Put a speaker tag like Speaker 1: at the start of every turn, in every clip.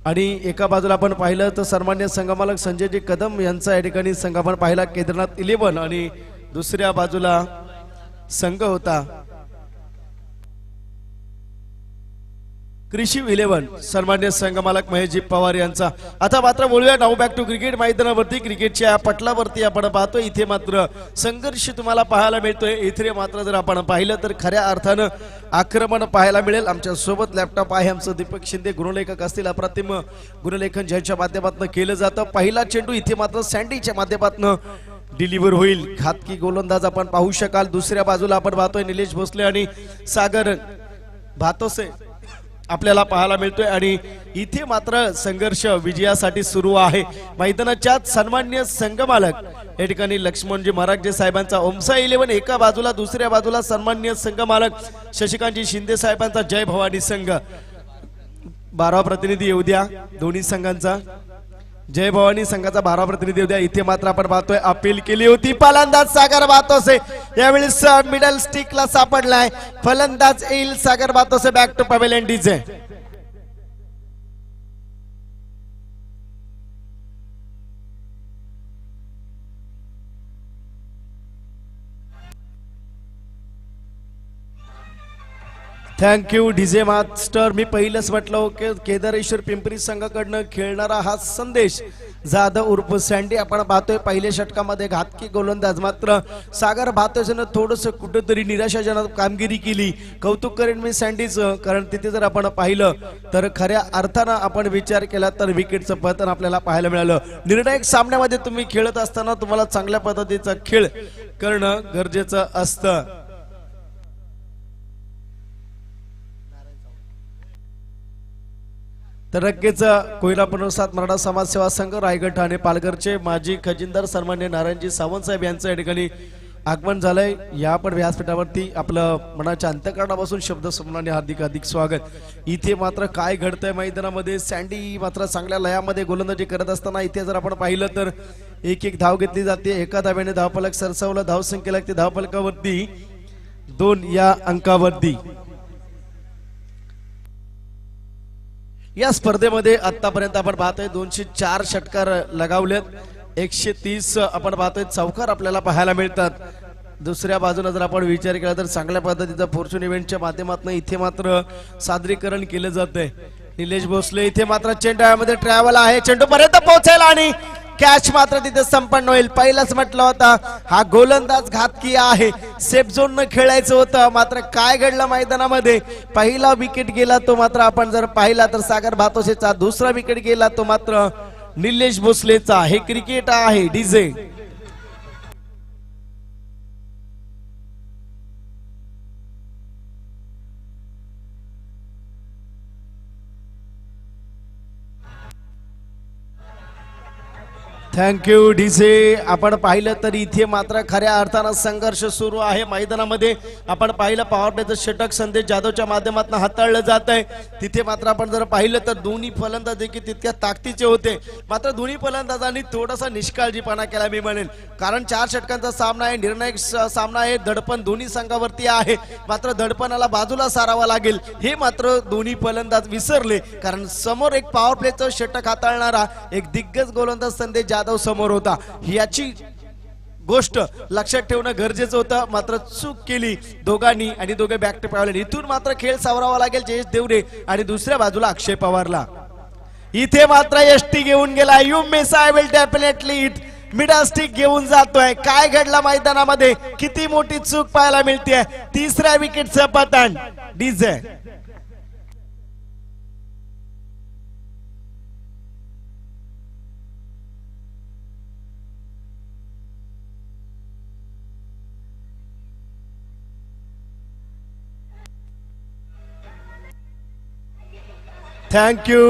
Speaker 1: आणि एका बाजूला आपण पाहिलं तर सन्मान्य संघमालक संजयजी कदम यांचा या ठिकाणी संघ आपण पाहिला केदारनाथ 11 आणि दुसऱ्या बाजूला संघ होता कृषी 11 सन्मान्य संघमालक महेशजी पवार यांचा। आता मात्र बोलूया नाव बॅक टू क्रिकेट मैदानावरती क्रिकेटच्या पटलावरती आपण पाहतो इथे मात्र संघर्ष तुम्हाला पाहायला मिळतोय। इथे मात्र जर आपण पाहिलं तर खऱ्या अर्थानं आक्रमण पाहायला मिळेल। आमच्या सोबत लॅपटॉप आहे आमचं दीपक शिंदे गुणलेखक असतील अप्रतिम गुणलेखन ज्यांच्या माध्यमातून केलं जातं। पहिला चेंडू इथे मात्र सँडीच्या माध्यमातून डिलिव्हर होईल घातकी गोलंदाज आपण पाहू शकाल। दुसऱ्या बाजूला आपण पाहतोय निलेश भोसले आणि सागर भातोसे आपल्याला पाहायला मिळतोय आणि इथे मात्र संघर्ष विजयासाठी सुरू आहे। मैदानाच्या सन्मान्य संघमालक या ठिकाणी लक्ष्मणजी महाराजे साहेबांचा ओमसा 11 एका बाजूला, दुसऱ्या बाजूला सन्मान्य संघमालक शशिकांतजी शिंदे साहेबांचा जय भवानी संघ। 12 प्रतिनिधी येऊ द्या दोन्ही संघांचा। जय भवानी संघाचा 12 प्रतिनिधी उद्या। इथे मात्र आपण पाहतोय अपील केली होती फलंदाज सागर भातोसे यावेळी मिडल स्टिकला सापडलाय। फलंदाज येईल Sagar Bhatose back to pavilion DJ. Thank you DJ master. मी पहिलंच म्हटलं की केदारेश्वर पिंपरी संघाकडनं खेळणारा हा संदेश जाधव उर्फ सँडी आपण पाहतोय पहिल्या षटकामध्ये घातकी गोलंदाज। मात्र सागर भातोसेनं थोडंसं कुठेतरी निराशाजनक कामगिरी केली। कौतुक करेन मी सँडीचं, कारण तिथे जर आपण पाहिलं तर खऱ्या अर्थानं आपण विचार केला तर विकेटचं पतन आपल्याला पाहायला मिळालं। निर्णायक सामन्यामध्ये तुम्ही खेळत असताना तुम्हाला चांगल्या पद्धतीचा खेळ करणं गरजेचं असतं। तर नक्कीच कोल्हापूर 7 मराठा समाज सेवा संघ रायगड ठाणे पालघरचे माजी खजिनदार सन्मान्य नारायणजी सावंत साहेब यांचं या ठिकाणी आगमन झालंय। या पण व्यासपीठावरती आपलं मनाच्या अंतःकरणापासून शब्द समूहाने हार्दिक स्वागत। इथे मात्र काय घडतंय मैदानामध्ये, सँडी मात्र चांगल्या लयामध्ये गोलंदाजी करत असताना इथे जर आपण पाहिलं तर एक धाव घेतली जाते। एका धाव्याने धावफलक सरसावला, धावसंख्या लागते धावफलकावरती 2 या अंकावरती। या स्पर्धेमध्ये आतापर्यंत आपण पाहतोय 204 षटकार लगावलेत, 130 आपण पाहतोय चौकार आपल्याला पाहायला मिळतात। दुसऱ्या बाजूला जर आपण विचार केला तर चांगल्या पद्धतीचं फॉर्च्यून इव्हेंटच्या माध्यमातून इथे मात्र सादरीकरण केलं जातंय। निलेश भोसले इथे मात्र चेंडूमध्ये ट्रॅव्हल आहे, चेंडू पर्यंत पोहोचेल आणि कॅच मात्र तिथे संपन्न होईल। पहिलाच म्हटलं होता हा गोलंदाज घातकी आहे, सेफ झोन न खेळायचं होतं। मात्र काय घडलं मैदानामध्ये, पहिला विकेट गेला तो मात्र आपण जर पाहिला तर सागर भातोसेचा, दुसरा विकेट गेला तो मात्र निलेश भोसलेचा। हे क्रिकेट आहे डीजे। Thank you DJ. आपण पाहिलं तर इथे मात्र खऱ्या अर्थानं संघर्ष सुरू आहे मैदानामध्ये। आपण पाहिलं पॉवर प्लेचं षटक संदेश जाधवच्या माध्यमातून हाताळलं जात आहे। तिथे मात्र आपण जर पाहिलं तर दोन्ही फलंदाज देखील तितक्या ताकदीचे होते। मात्र दोन्ही फलंदाजांनी थोडासा निष्काळजीपणा केला मी म्हणेन, कारण 4 षटकांचा सामना आहे, निर्णायक सामना आहे, धडपण दोन्ही संघावरती आहे। मात्र धडपणाला बाजूला सारावा लागेल हे मात्र दोन्ही फलंदाज विसरले, कारण समोर एक पॉवर प्लेचं षटक हाताळणारा एक दिग्गज गोलंदाज संदेश जाधव समोर होता। याची गोष्ट लक्षात ठेवणं गरजेचं होतं, मात्र चूक केली दोघांनी आणि दोघे बॅक टू पवेलियन। इथून मात्र खेळ सावरावा लागेल जयेश देवरे आणि दुसऱ्या बाजूला अक्षय पवारला। इथे मात्र एसटी घेऊन गेला, you miss I will definitely it, middle stick घेऊन जातोय। काय घडलं मैदानामध्ये, किती मोठी चूक पाहायला मिळते। तिसऱ्या विकेटचं पतन डीजे। Thank you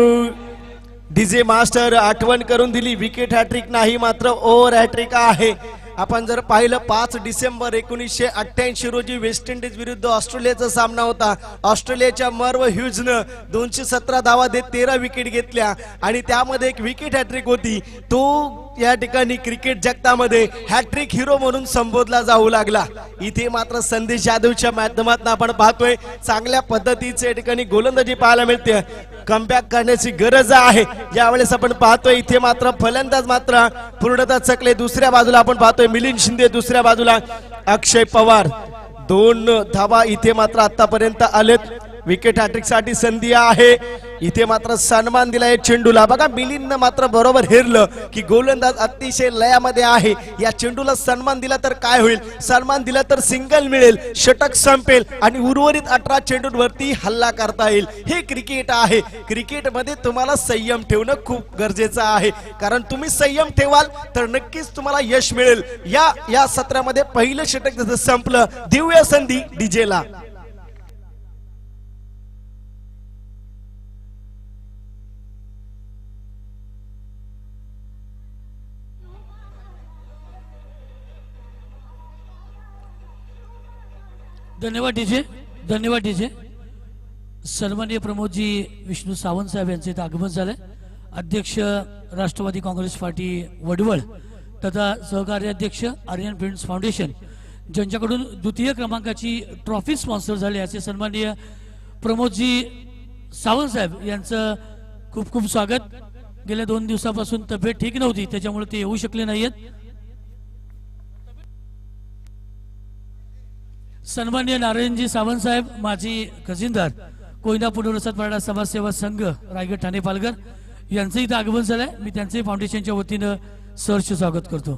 Speaker 1: DJ master. आठवण करून दिली, विकेट हॅट्रिक नाही मात्र ओव्हर हॅट्रिक आहे। आपण जर पाहिलं 5 डिसेंबर 1988 रोजी वेस्ट इंडिज विरुद्ध ऑस्ट्रेलियाचा सामना होता। ऑस्ट्रेलियाच्या मर्व ह्यूजनं 217 धावा देत 13 विकेट घेतल्या आणि त्यामध्ये एक विकेट हॅट्रिक होती। तो या ठिकाणी क्रिकेट जगतामध्ये हॅट्रिक हिरो म्हणून संबोधला जाऊ लागला। इथे मात्र संदेश जाधवच्या माध्यमातून आपण पाहतोय चांगल्या पद्धतीचे या ठिकाणी गोलंदाजी पाहायला मिळते। कमबॅक करण्याची गरज आहे यावेळेस आपण पाहतोय। इथे मात्र फलंदाज मात्र पूर्णतः चकले। दुसऱ्या बाजूला आपण पाहतोय मिलिंद शिंदे, दुसऱ्या बाजूला अक्षय पवार। 2 धावा इथे मात्र आतापर्यंत आलेत। विकेट हॅट्रिक साठी संधी आहे। इथे मात्र सन्मान दिलाय चेंडूला। बघा मिलिंदनं मात्र बरोबर हेरलं की गोलंदाज अतिशय लयामध्ये आहे। या चेंडूला सन्मान दिला तर काय होईल? सन्मान दिला तर सिंगल मिळेल, षटक संपेल आणि उर्वरित 18 चेंडूंवरती हल्ला करता येईल। हे क्रिकेट आहे। क्रिकेटमध्ये तुम्हाला संयम ठेवणं खूप गरजेचं आहे, कारण तुम्ही संयम ठेवाल तर नक्कीच तुम्हाला यश मिळेल। या सत्रामध्ये पहिलं षटक जसं संपलं, दिव्य संधी डीजेला।
Speaker 2: धन्यवाद डीजे, धन्यवाद डीजे। सन्माननीय प्रमोदजी विष्णू सावंत साहेब यांचे इथं आगमन झालंय। अध्यक्ष राष्ट्रवादी काँग्रेस पार्टी वडवळ तथा सहकार्य अध्यक्ष आर्यन फ्रेंड्स फाउंडेशन ज्यांच्याकडून द्वितीय क्रमांकाची ट्रॉफी स्पॉन्सर झाली असे सन्माननीय प्रमोदजी सावंत साहेब यांचं खूप खूप स्वागत। गेल्या 2 दिवसापासून तब्येत ठीक नव्हती, त्याच्यामुळे ते येऊ शकले नाहीत। सन्माननीय नारायणजी सावंत साहेब, माजी खजिनदार, कोयना पुनर्वसन पाडा समाजसेवा संघ, रायगड, ठाणे, पालघर यांचं इथं आगमन झालंय। मी त्यांचे फाउंडेशनच्या वतीनं सहर्ष स्वागत करतो।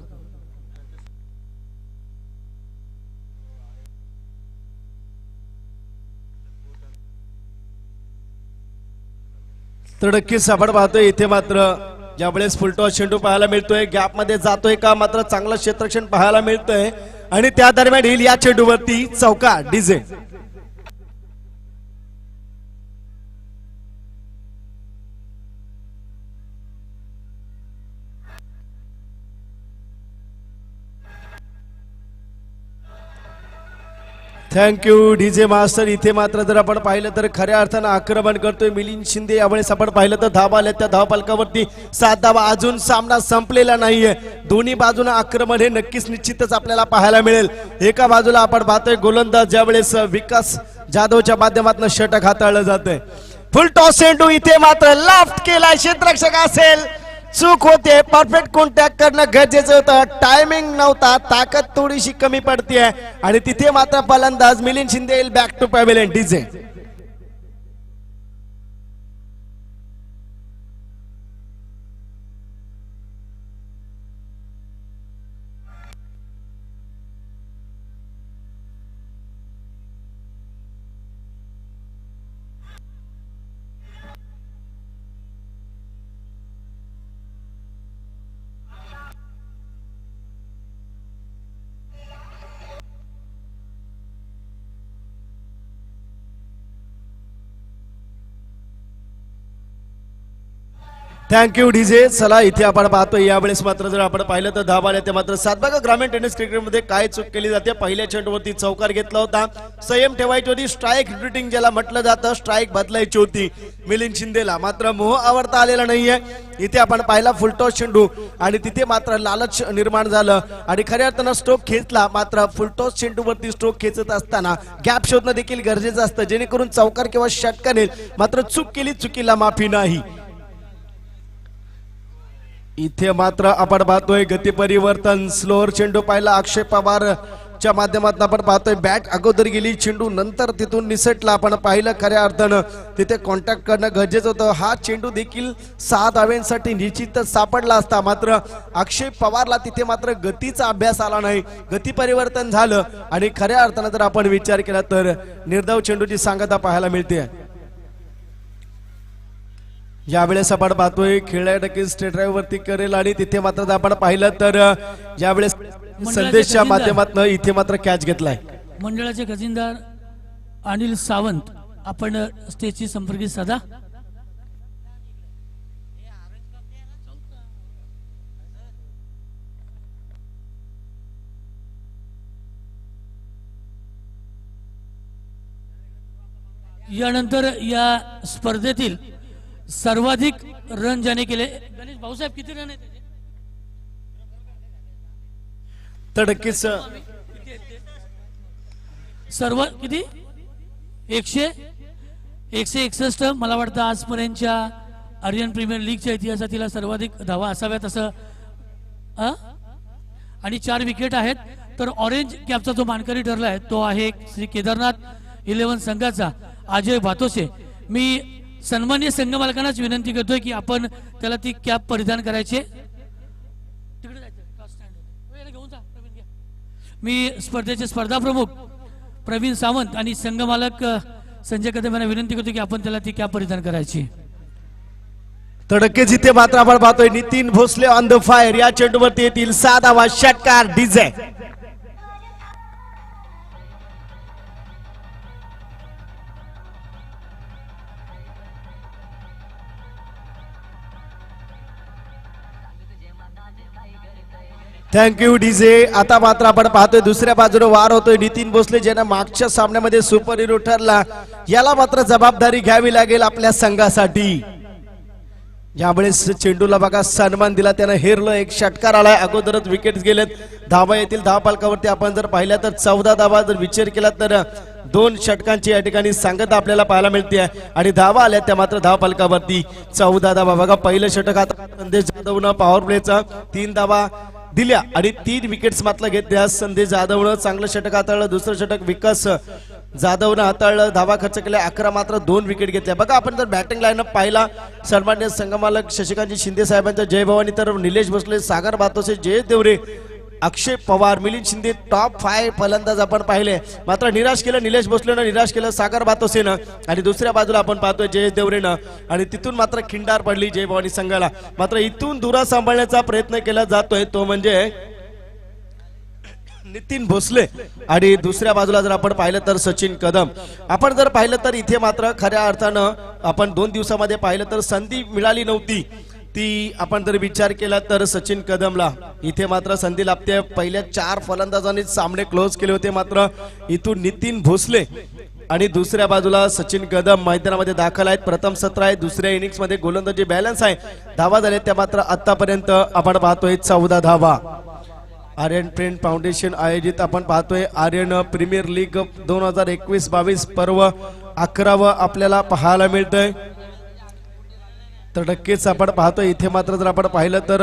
Speaker 1: तर नक्कीच आपण पाहतोय इथे मात्र ज्यावेळेस फुलटॉस चेंडू पाहायला मिळतोय, गॅप मध्ये जातोय का, मात्र चांगलं क्षेत्ररक्षण पाहायला मिळतंय आणि त्या दरम्यान येईल या चेंडूवरती चौका डीजे। Thank you DJ master. इथे मात्र जर आपण पाहिलं तर खऱ्या अर्थानं आक्रमण करतोय मिलिंद शिंदे। यावेळेस आपण पाहिलं तर धावा आल्या, त्या धावफलकावरती 7 धावा। अजून सामना संपलेला नाहीये, दोन्ही बाजूने आक्रमण हे नक्कीच निश्चितच आपल्याला पाहायला मिळेल। एका बाजूला आपण पाहतोय गोलंदाज ज्यावेळेस विकास जाधवच्या माध्यमातून षटक हाताळलं जातंय। फुल टॉस चेंडू इथे मात्र लेफ्ट केला, क्षेत्ररक्षक असेल, चूक होते। परफेक्ट कॉन्टॅक्ट करणं गरजेचं होतं, टायमिंग नव्हता, ताकद थोडीशी कमी पडते आणि तिथे मात्र फलंदाज मिलिंद शिंदे येईल back to pavilion DJ. Thank you DJ. चला इथे आपण पाहतो यावेळेस मात्र जर आपण पाहिलं तर धावा आल्या, ते मात्र 7 बघा ग्रामीण टेनिस क्रिकेटमध्ये काय चूक केली जाते। पहिल्या चेंडूवरती चौकार घेतला होता, संयम ठेवायची होती, स्ट्राईक रिट्रीटिंग ज्याला म्हटलं जातं, स्ट्राईक बदलायची होती मिलिंद शिंदेला, मात्र मोह आवडता आलेला नाहीये। इथे आपण पाहिला फुलटॉस चेंडू आणि तिथे मात्र लालच निर्माण झालं आणि खऱ्या अर्थानं स्ट्रोक खेचला, मात्र फुलटॉस चेंडूवरती स्ट्रोक खेचत असताना गॅप शोधणं देखील गरजेचं असतं, जेणेकरून चौकार किंवा षटकार येईल, मात्र चूक केली, चुकीला माफी नाही। इथे मात्र आपण पाहतोय गती परिवर्तन, स्लोअर चेंडू पाहिला अक्षय पवार च्या माध्यमातून आपण पाहतोय बॅट अगोदर गेली, चेंडू नंतर तिथून निसटला। आपण पाहिलं खऱ्या अर्थानं तिथे कॉन्टॅक्ट करणं गरजेचं होतं। हा चेंडू देखील 6 धाव्यांसाठी निश्चितच सापडला असता, मात्र अक्षय पवारला तिथे मात्र गतीचा अभ्यास आला नाही, गती परिवर्तन झालं आणि खऱ्या अर्थानं जर आपण विचार केला तर निर्धाव चेंडूची सांगता पाहायला मिळते। यावेळेस आपण पाहतोय खेळाडू नक्की स्ट्रेट ड्राईव्ह वरती करेल आणि तिथे मात्र आपण पाहिलं तर यावेळेस संदेशच्या माध्यमातून इथे मात्र कॅच घेतलाय।
Speaker 2: मंडळाचे खजिनदार अनिल सावंत, आपण स्टेजची संपर्क साधा। यानंतर या स्पर्धेतील सर्वाधिक रन ज्याने केले, गणेश भाऊसाहेब किती रन आहेत?
Speaker 1: तर नक्कीच
Speaker 2: सर्व किती 161 मला वाटतं आजपर्यंतच्या आर्यन प्रीमियर लीगच्या इतिहासातील सर्वाधिक धावा असाव्यात असं आणि 4 विकेट आहेत. तर ऑरेंज कॅपचा जो मानकरी ठरला आहे तो आहे श्री केदारनाथ 11 संघाचा अजय भातोसे. मी सन्माननीय संघ मालकांनाच विनंती करतोय की आपण त्याला ती कॅप परिधान करायची. मी स्पर्धेचे स्पर्धा प्रमुख प्रवीण सावंत आणि संघ मालक संजय कदम यांना विनंती करतो की आपण त्याला ती कॅप परिधान करायची.
Speaker 1: तर नक्कीच इथे मात्र आपण पाहतोय Nitin Bhosale on the fire. या चेंडूवरती येतील 6 धावा, षटकार डीजे. Thank you DJ. आता मात्र आपण पाहतोय दुसऱ्या बाजूने वार होतोय नितीन भोसले ज्यांना मागच्या सामन्यामध्ये सुपर हिरो ठरला. याला मात्र जबाबदारी घ्यावी लागेल आपल्या संघासाठी. यावेळेस चेंडूला बघा सन्मान दिला, त्यानं हेरलं, एक षटकार आलाय, अगोदरच विकेट गेलेत. धावा येतील धावा पालकावरती आपण जर पाहिल्या तर 14 धावा. जर विचार केला तर 2 षटकांची या ठिकाणी सांगता आपल्याला पाहायला मिळते आणि धावा आल्या त्या मात्र धावा पालकावरती 14 धावा. बघा पहिलं षटक आता संदेश जाधवनं पॉवर प्लेचा 3 धावा दिल्या आणि 3 विकेट्स मात्र घेतल्या. संदेश जाधवनं चांगलं षटक हाताळलं. दुसरं षटक विकास जाधवनं हाताळलं, धावा खर्च केल्या 11, मात्र 2 विकेट घेतल्या. बघा आपण जर बॅटिंग लाईनअप पाहिला सन्मान्य संघमालक शशिकांत शिंदे साहेबांच्या जय भवानी, तर निलेश भोसले, सागर भातोसे, जयेश देवरे, अक्षय पवार, मिलिंद शिंदे टॉप 5 फलंदाज आपण पाहिले. मात्र निराश केलं निलेश भोसलेनं, निराश केलं सागर भातोसेनं आणि दुसऱ्या बाजूला आपण पाहतोय जयेश देवरेनं आणि तिथून मात्र खिंडार पडली जय भवानी संघाला. मात्र इथून दुरा सांभाळण्याचा प्रयत्न केला जातोय तो म्हणजे नितीन भोसले आणि दुसऱ्या बाजूला जर आपण पाहिलं तर सचिन कदम. आपण जर पाहिलं तर इथे मात्र खऱ्या अर्थानं आपण 2 दिवसामध्ये पाहिलं तर संधी मिळाली नव्हती ती. आपण जर विचार केला तर सचिन कदमला इथे मात्र संधी लाभते. पहिल्या 4 फलंदाजांनी सामने क्लोज केले होते, मात्र इथून नितीन भोसले आणि दुसऱ्या बाजूला सचिन कदम मैदानामध्ये दाखल आहेत. प्रथम सत्र आहे, दुसऱ्या इनिंग्स मध्ये गोलंदाजी बॅलन्स आहे. धावा झाल्या त्या मात्र आतापर्यंत आपण पाहतोय 14 धावा. आर्यन फ्रेंड फाउंडेशन आयोजित आपण पाहतोय आर्यन प्रीमियर लीग 2021-22 पर्व 11व आपल्याला पाहायला मिळतंय. तर नक्कीच आपण पाहतोय इथे मात्र जर आपण पाहिलं तर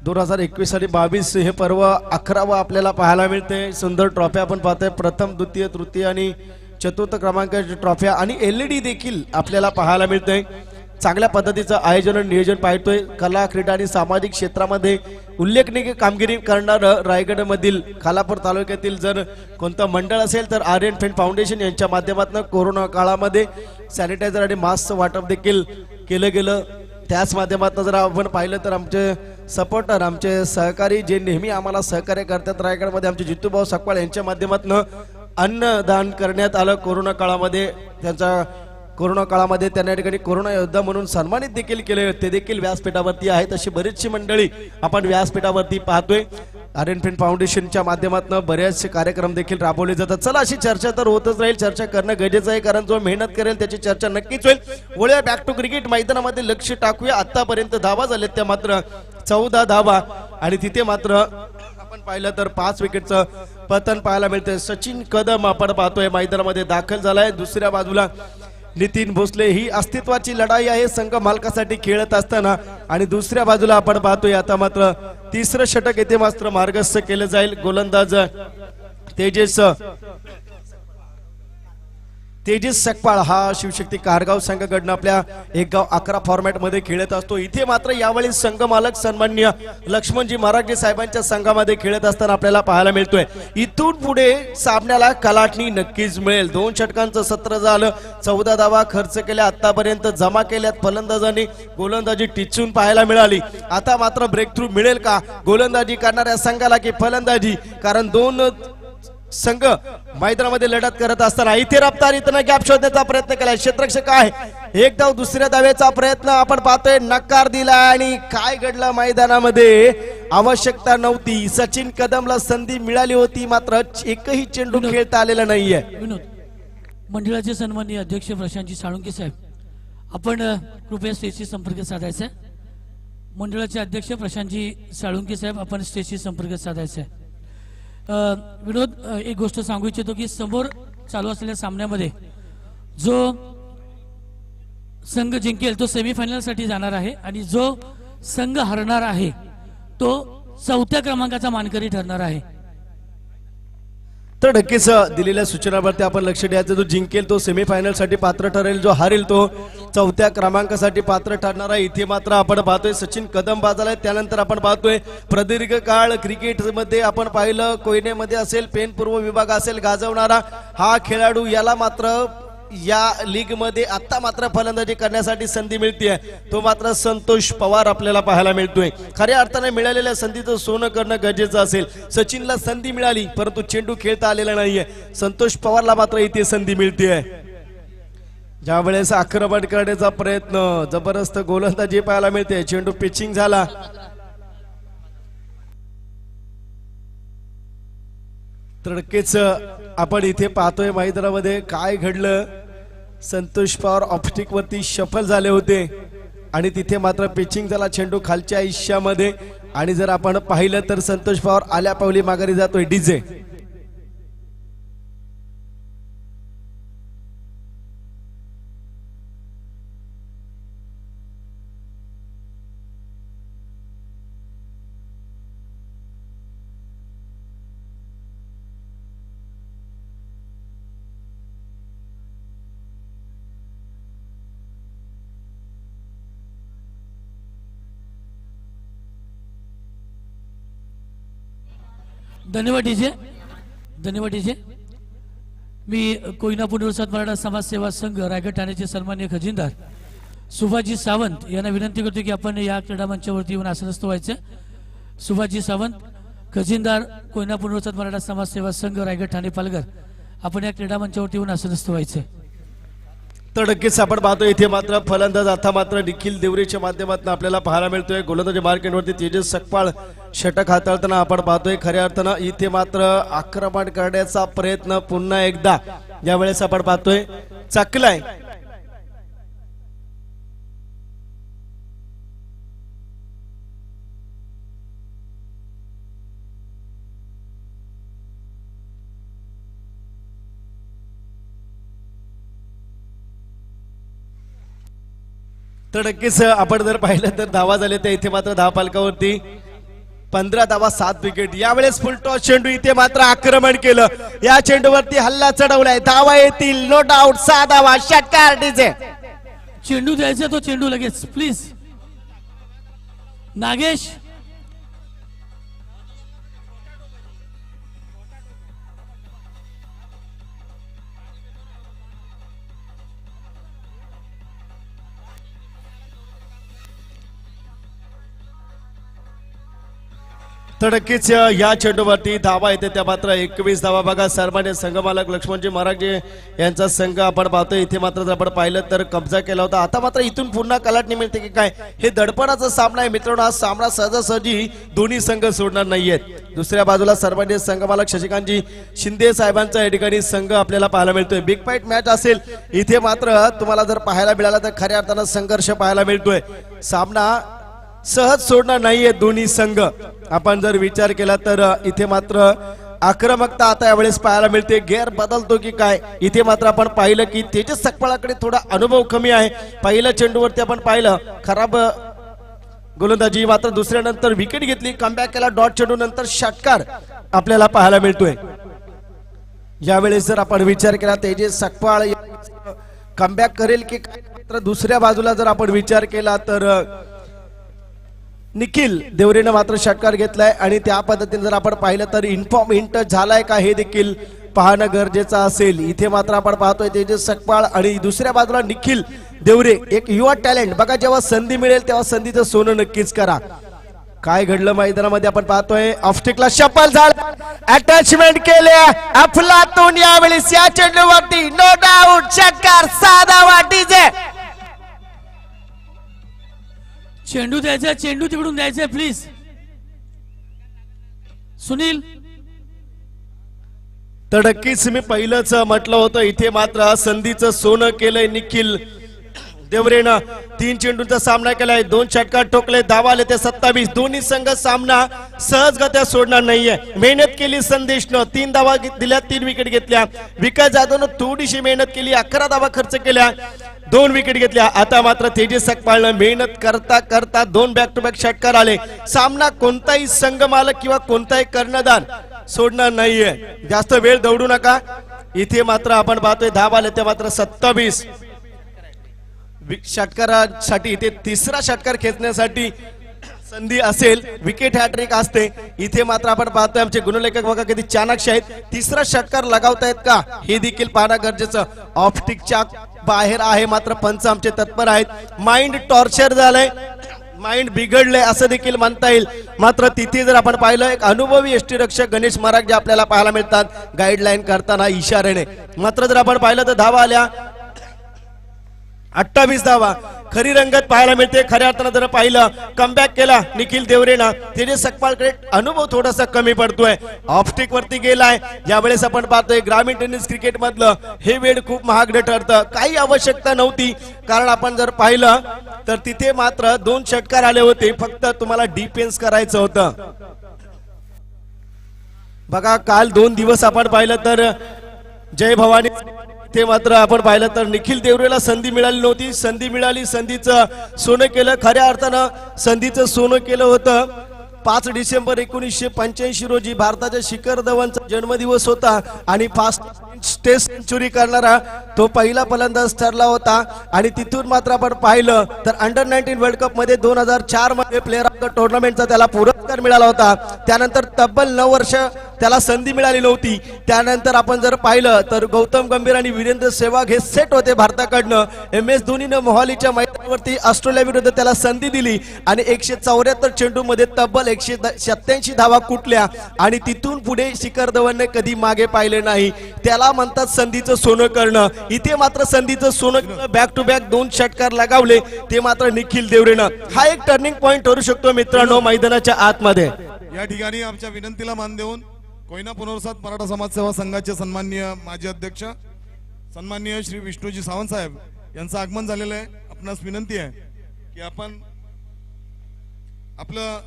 Speaker 1: 2021 आणि 22 हे पर्व 11व आपल्याला पाहायला मिळते. सुंदर ट्रॉफी आपण पाहतोय, प्रथम द्वितीय तृतीय आणि चतुर्थ क्रमांकाच्या ट्रॉफ्या आणि LED देखील आपल्याला पाहायला मिळते. चांगल्या पद्धतीचं आयोजन आणि नियोजन पाहतोय. कला क्रीडा आणि सामाजिक क्षेत्रामध्ये उल्लेखनीय कामगिरी करणारं रायगडमधील खालापूर तालुक्यातील जर कोणतं मंडळ असेल तर आर्यन फ्रेंड फाउंडेशन यांच्या माध्यमातून कोरोना काळामध्ये सॅनिटायझर आणि मास्क वाटप देखील केलं गेलं. त्याच माध्यमातून जर आपण पाहिलं तर आमचे सपोर्टर, आमचे सहकारी जे नेहमी आम्हाला सहकार्य करतात रायगडमध्ये, आमचे जितूभाऊ सकपाळ यांच्या माध्यमातून अन्नदान करण्यात आलं कोरोना काळामध्ये. त्यांचा कोरोना काळामध्ये त्यांना ठिकाणी कोरोना योद्धा म्हणून सन्मानित देखील केले, ते देखील व्यासपीठावरती आहेत. अशी बरीचशी मंडळी आपण व्यासपीठावरती पाहतोय. आर्यन फ्रेंड फाउंडेशनच्या माध्यमातून बरेचसे कार्यक्रम देखील राबवले जातात. चला अशी चर्चा तर होतच राहील, चर्चा करणं गरजेचं आहे कारण जो मेहनत करेल त्याची चर्चा नक्कीच होईल. वळूया बॅक टू क्रिकेट मैदानामध्ये लक्ष टाकूया. आतापर्यंत धावा झालेत त्या मात्र 14 धावा आणि तिथे मात्र आपण पाहिलं तर 5 विकेटचं पतन पाहायला मिळतंय. सचिन कदम आपण पाहतोय मैदानामध्ये दाखल झालाय. दुसऱ्या बाजूला नितीन भोसले. ही अस्तित्वाची लढाई आहे संघ मालकासाठी खेळत असताना आणि दुसऱ्या बाजूला आपण पाहतोय आता मात्र 3रं षटक येथे मात्र मार्गस्थ केलं जाईल. गोलंदाज तेजस सकपाळ हा शिवशक्ती कारगाव संघाकडनं आपल्या 1 गाव 11 फॉर्मॅट मध्ये खेळत असतो. इथे मात्र यावेळी संघ मालक सन्माननीय लक्ष्मणजी महाराजे साहेबांच्या संघामध्ये खेळत असताना आपल्याला पाहायला मिळतोय. इथून पुढे सामन्याला कलाटणी नक्कीच मिळेल. 2 षटकांचं सत्र झालं, 14 धावा खर्च केल्या आतापर्यंत जमा केल्यात फलंदाजांनी. गोलंदाजी टिचून पाहायला मिळाली. आता मात्र ब्रेक थ्रू मिळेल का गोलंदाजी करणाऱ्या संघाला की फलंदाजी, कारण 2 संघ मैदानामध्ये लढत करत असताना इथे रफ्तारीतनं गॅप शोधण्याचा प्रयत्न केलाय. क्षेत्ररक्षक आहे, 1 धाव दुसऱ्या धावेचा प्रयत्न आपण पाहतोय, नकार दिला आणि काय घडलं मैदानामध्ये, आवश्यकता नव्हती. सचिन कदमला संधी मिळाली होती मात्र एकही चेंडू खेळता आलेला नाहीये.
Speaker 2: विनोद, मंडळाचे सन्माननीय अध्यक्ष प्रशांतजी साळुंके साहेब, आपण कृपया स्टेजशी संपर्क साधायचा. मंडळाचे अध्यक्ष प्रशांतजी साळुंके साहेब, आपण स्टेजशी संपर्क साधायचा आहे. विनोद, एक गोष्ट सांगू इच्छितो की समोर चालू असलेल्या सामन्यामध्ये जो संघ जिंकेल तो सेमीफायनलसाठी जाणार आहे आणि जो संघ हरणार आहे तो 4थ्या क्रमांकाचा मानकरी ठरणार आहे.
Speaker 1: तर नक्कीच दिलेल्या सूचनावरती आपण लक्ष द्यायचं. जो जिंकेल तो सेमीफायनल साठी पात्र ठरेल, जो हारेल तो 4थ्या क्रमांकासाठी पात्र ठरणार आहे. इथे मात्र आपण पाहतोय सचिन कदम बाजाला आहे. त्यानंतर आपण पाहतोय प्रदीर्घ काळ क्रिकेटमध्ये आपण पाहिलं कोयनेमध्ये असेल, पेन पूर्व विभाग असेल गाजवणारा हा खेळाडू, याला मात्र या लीग मध्ये आता मात्र फलंदाजी करण्यासाठी संधी मिळते. तो मात्र संतोष पवार आपल्याला पाहायला मिळतोय. खऱ्या अर्थाने मिळालेल्या संधीचं सोनं करणं गरजेचं असेल. सचिनला संधी मिळाली परंतु चेंडू खेळता आलेला नाहीये. संतोष पवारला मात्र इथे संधी मिळते. ज्या वेळेस आक्रमण करण्याचा प्रयत्न, जबरदस्त गोलंदाजी पाहायला मिळते. चेंडू पिचिंग झाला. तर नक्कीच आपण इथे पाहतोय मैदानामध्ये काय घडलं. संतोष पवार ऑप्टिक वरती सफल झाले होते आणि तिथे मात्र पिचिंग झाला चेंडू खालच्या आयुष्यामध्ये. आणि जर आपण पाहिलं तर संतोष पवार आल्या पावली माघारी जातोय. डीजे
Speaker 2: धन्यवाद डीजे, धन्यवाद डीजे. मी कोयना पुनर्वसन मराठा समाज सेवा संघ रायगड ठाण्याचे सन्माननीय खजिनदार सुभाषजी सावंत यांना विनंती करतो की आपण या क्रीडा मंचावरती येऊन आसनस्थ व्हायचं. सुभाषजी सावंत, खजिनदार कोयना पुनर्वसन मराठा समाज सेवा संघ रायगड ठाणे पालघर, आपण या क्रीडा मंचावरती येऊन आसनस्थ व्हायचं.
Speaker 1: तर नक्कीच आपण पाहतो इथे मात्र फलंदाज आता मात्र निखिल देवरेच्या माध्यमातून आपल्याला पाहायला मिळतोय. गोलंदाजी मार्केटवरती तेजस सकपाळ षटक हाताळताना आपण पाहतोय. खऱ्या अर्थानं इथे मात्र आक्रमण करण्याचा प्रयत्न पुन्हा एकदा यावेळेस आपण पाहतोय चकलाय. तर नक्कीच आपण जर पाहिलं तर धावा झाले तर इथे मात्र धाव पालकावरती 15 धावा 7 विकेट. यावेळेस फुल टॉस चेंडू, इथे मात्र आक्रमण केलं. या चेंडूवरती हल्ला चढवलाय. धावा येतील नो डाऊट. 6 धावा. षटकार डीजे.
Speaker 2: चेंडू द्यायचा तो चेंडू लगेच प्लीज. नागेश,
Speaker 1: तर नक्कीच या चेंडूवरती धावा येते. त्या मात्र 21 धावा. बघा सन्मान्य संघमालक लक्ष्मणजी महाराज यांचा संघ आपण पाहतोय. इथे मात्र जर आपण पाहिलं तर कब्जा केला होता. आता मात्र इथून पुन्हा कलाटणी मिळते की काय, हे दडपणाचा सामना आहे मित्रांनो. हा सामना सहजासहजी दोन्ही संघ सोडणार नाहीयेत. दुसऱ्या बाजूला सन्मान्य संघमालक शशिकांतजी शिंदे साहेबांचा या ठिकाणी संघ आपल्याला पाहायला मिळतोय. बिग फाईट मॅच असेल. इथे मात्र तुम्हाला जर पाहायला मिळाला तर खऱ्या अर्थानं संघर्ष पाहायला मिळतोय. सामना सहज सोडणार नाहीये दोन्ही संघ. आपण जर विचार केला तर इथे मात्र आक्रमकता आता यावेळेस पाहायला मिळते. गेअर बदलतो की काय. इथे मात्र आपण पाहिलं की तेजस सकपाळाकडे थोडा अनुभव कमी आहे. पहिल्या चेंडूवरती आपण पाहिलं खराब गोलंदाजी, मात्र दुसऱ्यानंतर विकेट घेतली, कमबॅक केला. डॉट चेंडू नंतर षटकार आपल्याला पाहायला मिळतोय. यावेळेस जर आपण विचार केला तेजस सकपाळ कमबॅक करेल की काय. मात्र दुसऱ्या बाजूला जर आपण विचार केला तर निखिल देवरेनं मात्र षटकार घेतलाय आणि त्या पद्धतीने जर आपण पाहिलं तर इन्फॉर्म हिंट झालाय का हे देखील पाहणं गरजेचं असेल. इथे मात्र आपण पाहतोय तेजस सकपाळ आणि दुसऱ्या बाजूला निखिल देवरे, एक युवा टॅलेंट. बघा जेव्हा संधी मिळेल तेव्हा संधीचं सोनं नक्कीच करा. काय घडलं मैदानामध्ये आपण पाहतोय. ऑफस्टिकला सफल झाला, अटॅचमेंट केले अफलातून. यावेळेस या चेंडूवरती नो डाऊट षटकार. 6 धावा डीजे.
Speaker 2: चेंडू द्यायचा, चेंडू तिकडून द्यायचा प्लीज. सुनील,
Speaker 1: तर नक्कीच मी पहिलंच म्हटलं होतं इथे मात्र संधीचं सोनं केलंय निखिल देवरेनं 3 चेंडूंचा सामना केलाय, 2 षटकार ठोकले, धावा आले ते 27. दोन्ही संघ सामना सहजगत्या सोडणार नाहीये. मेहनत केली संदेशनं, 3 धावा दिल्या, 3 विकेट घेतल्या. विकास जाधवनं थोडीशी मेहनत केली, 11 धावा खर्च केल्या, 2 विकेट घेतल्या. आता मात्र तेजस सकपाळनं मेहनत करता करता 2 बॅक टू बॅक षटकार आले. सामना कोणताही संघ मालक किंवा कोणताही कर्णधार सोडणार नाहीये. जास्त वेळ दौडू नका. इथे मात्र आपण पाहतोय धावा आले ते मात्र 27. षटकारासाठी इथे तिसरा षटकार खेचण्यासाठी संधी असेल, विकेट हॅट्रिक असते. इथे मात्र आपण पाहतोय आमचे गुणलेखक बघा किती चाणाक्ष आहेत. तिसरा षटकार लगावतायत का हे देखील पाहणं गरजेचं. ऑफस्टिकच्या बाहेर आहे, मात्र पंच आमचे तत्पर आहेत. माइंड टॉर्चर झालंय, माइंड बिघडलंय असं देखील म्हणता येईल. मात्र तिथे जर आपण पाहिलं एक अनुभवी एसटी रक्षक गणेश महाराज जे आपल्याला पाहायला मिळतात गाईडलाईन करताना इशाऱ्याने. मात्र जर आपण पाहिलं तर धावा आल्या 28 धावा खरी रंगत पाहायला मिळते. खऱ्या अर्थानं जर पाहिलं कमबॅक केला निखिल देवरेनं. तेजस सकपाळकडे अनुभव थोडासा कमी पडतोय, ऑफस्टिक वरती गेलाय. यावेळेस आपण पाहतोय ग्रामीण टेनिस क्रिकेट मधलं हे वेळ खूप महागडे ठरतं. काही आवश्यकता नव्हती, कारण आपण जर पाहिलं तर तिथे मात्र 2 षटकार आले होते, फक्त तुम्हाला डिफेन्स करायचं होतं. बघा काल 2 दिवस आपण पाहिलं तर जय भवानी ते मात्र आपण पाहिलं तर निखिल देवरेला संधी मिळाली नव्हती. संधी मिळाली, संधीचं सोनं केलं. खऱ्या अर्थानं संधीचं सोनं केलं होतं. 5 डिसेंबर 1985 रोजी भारताच्या शिखर धवनचा जन्मदिवस होता आणि फास्ट टेस्ट सेंचुरी करणारा तो पहिला फलंदाज ठरला होता. आणि तिथून मात्र आपण पाहिलं तर अंडर 19 वर्ल्ड कप मध्ये 2004 मध्ये प्लेअर ऑफ द टुर्नामेंटचा त्याला पुरस्कार मिळाला होता. त्यानंतर तब्बल 9 वर्ष त्याला संधी मिळाली नव्हती. त्यानंतर आपण जर पाहिलं तर गौतम गंभीर आणि वीरेंद्र सेहवाग हे सेट होते भारताकडनं. MS धोनीनं मोहालीच्या मैदानावरती ऑस्ट्रेलिया विरुद्ध त्याला संधी दिली आणि 174 चेंडू मध्ये तब्बल 187 धावा कुठल्या आणि तिथून पुढे शिखर धवनने कधी मागे पाहिले नाही. त्याला म्हणतात संधीचं सोनं करणं. इथे मात्र संधीचं सोनं, बॅक टू बॅक 2 षटकार लगावले ते मात्र निखिल देवरेनं. हा एक टर्निंग पॉइंट ठरू शकतो मित्रांनो मैदानाच्या आतमध्ये.
Speaker 3: या ठिकाणी आमच्या विनंतीला मान देऊन कोयना पुनर्वसन मराठा समाजसेवा संघाचे सन्माननीय माजी अध्यक्ष सन्माननीय श्री विष्णूजी सावंत साहेब यांचं आगमन झालेलं आहे. आपणास विनंती आहे की आपण आपलं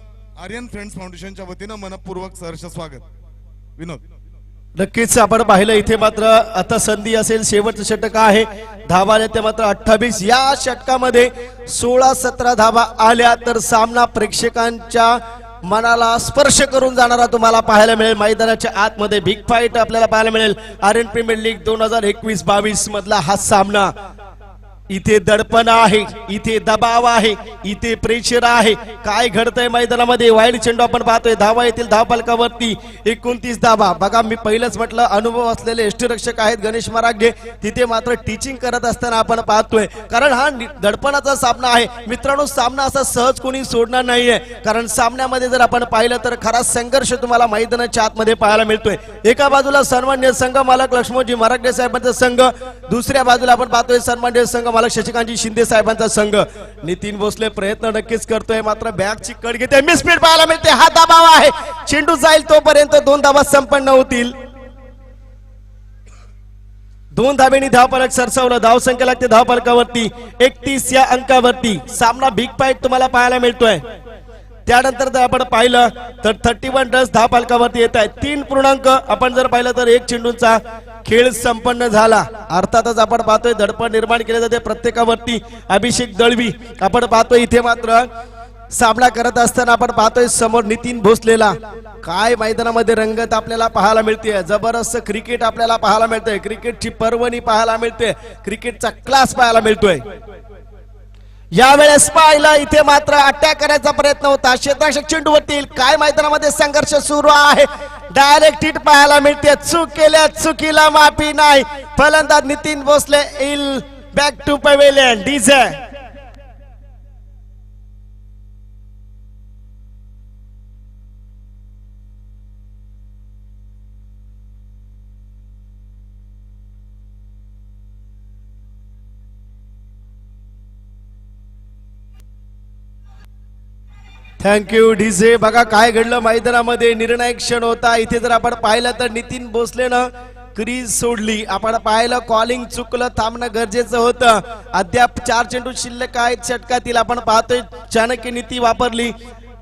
Speaker 3: आर्यन फ्रेंड्स फाउंडेशनच्या वतीनं मनपूर्वक सहर्ष स्वागत. विनोद.
Speaker 1: नक्कीच आपण पाहिलं इथे मात्र आता संधी असेल, शेवटचं षटक आहे. धावा आल्या ते मात्र 28. या षटकामध्ये 16-17 धावा आल्या तर सामना प्रेक्षकांच्या मनाला स्पर्श करून जाणारा तुम्हाला पाहायला मिळेल. मैदानाच्या आतमध्ये बिग फाईट आपल्याला पाहायला मिळेल. आर्यन प्रीमियर लीग 2021-22 मधला हा सामना. इथे दडपण आहे, इथे दबाव आहे, इथे प्रेशर आहे. काय घडतंय मैदानामध्ये? वाईड चेंडू आपण पाहतोय, धावा येतील धावफलकावरती 29 धावा. बघा मी पहिलंच म्हटलं अनुभव असलेले यष्टीरक्षक आहेत गणेश मरागे. तिथे मात्र टीचिंग करत असताना आपण पाहतोय, कारण हा दडपणाचा सामना आहे मित्रांनो. सामना असा सहज कोणी सोडणार नाहीये, कारण सामन्यामध्ये जर आपण पाहिलं तर खरा संघर्ष तुम्हाला मैदानाच्या आतमध्ये पाहायला मिळतोय. एका बाजूला सन्माननीय संघ मालक लक्ष्मणजी मराठे साहेबांचा संघ, दुसऱ्या बाजूला आपण पाहतोय सन्माननीय संघ मालक शशिकांतजी शिंदे साहेबांचा संघ. नितीन भोसले प्रयत्न नक्कीच करतोय, मात्र बॅगची कड घेते, मिसफीड पाहायला मिळते. हा दबाव आहे, चेंडू जाईल तोपर्यंत 2 धावा संपन्न होतील. 2 धावेनी धावफलक सरसावलं. धावसंख्या लागते धावफलकावरती 31 या अंकावरती. सामना बिग फाईट तुम्हाला पाहायला मिळतोय. त्यानंतर जर आपण पाहिलं तर 31 रन्स धावफलकावरती येत आहेत. 3 पूर्णांक आपण जर पाहिलं तर 1 चेंडूचा खेळ संपन्न झाला. अर्थातच आपण पाहतोय दडपण निर्माण केले जाते प्रत्येकावरती. अभिषेक दळवी आपण पाहतोय इथे मात्र सामना करत असताना आपण पाहतोय समोर नितीन भोसलेला. काय मैदानामध्ये रंगत आपल्याला पाहायला मिळते. जबरदस्त क्रिकेट आपल्याला पाहायला मिळते. क्रिकेटची पर्वणी पाहायला मिळते. क्रिकेटचा क्लास पाहायला मिळतोय. यावेळेस पाहिला इथे मात्र अटॅक करायचा प्रयत्न होता. क्षेत्ररक्षक चेंडूवरती काय मैदानामध्ये संघर्ष सुरू आहे. डायरेक्ट हिट पाहायला मिळते. चूक केल्या चुकीला माफी नाही. फलंदाज नितीन भोसले इल back to pavilion. DJ thank you DJ. बघा काय घडलं मैदानामध्ये, निर्णायक क्षण होता. इथे जर आपण पाहिलं तर नितीन भोसलेनं क्रीज सोडली. आपण पाहिलं कॉलिंग चुकलं, थांबणं गरजेचं होतं. अद्याप 4 चेंडू शिल्लक आहेत षटकातील. आपण पाहतोय चाणक्य नीती वापरली.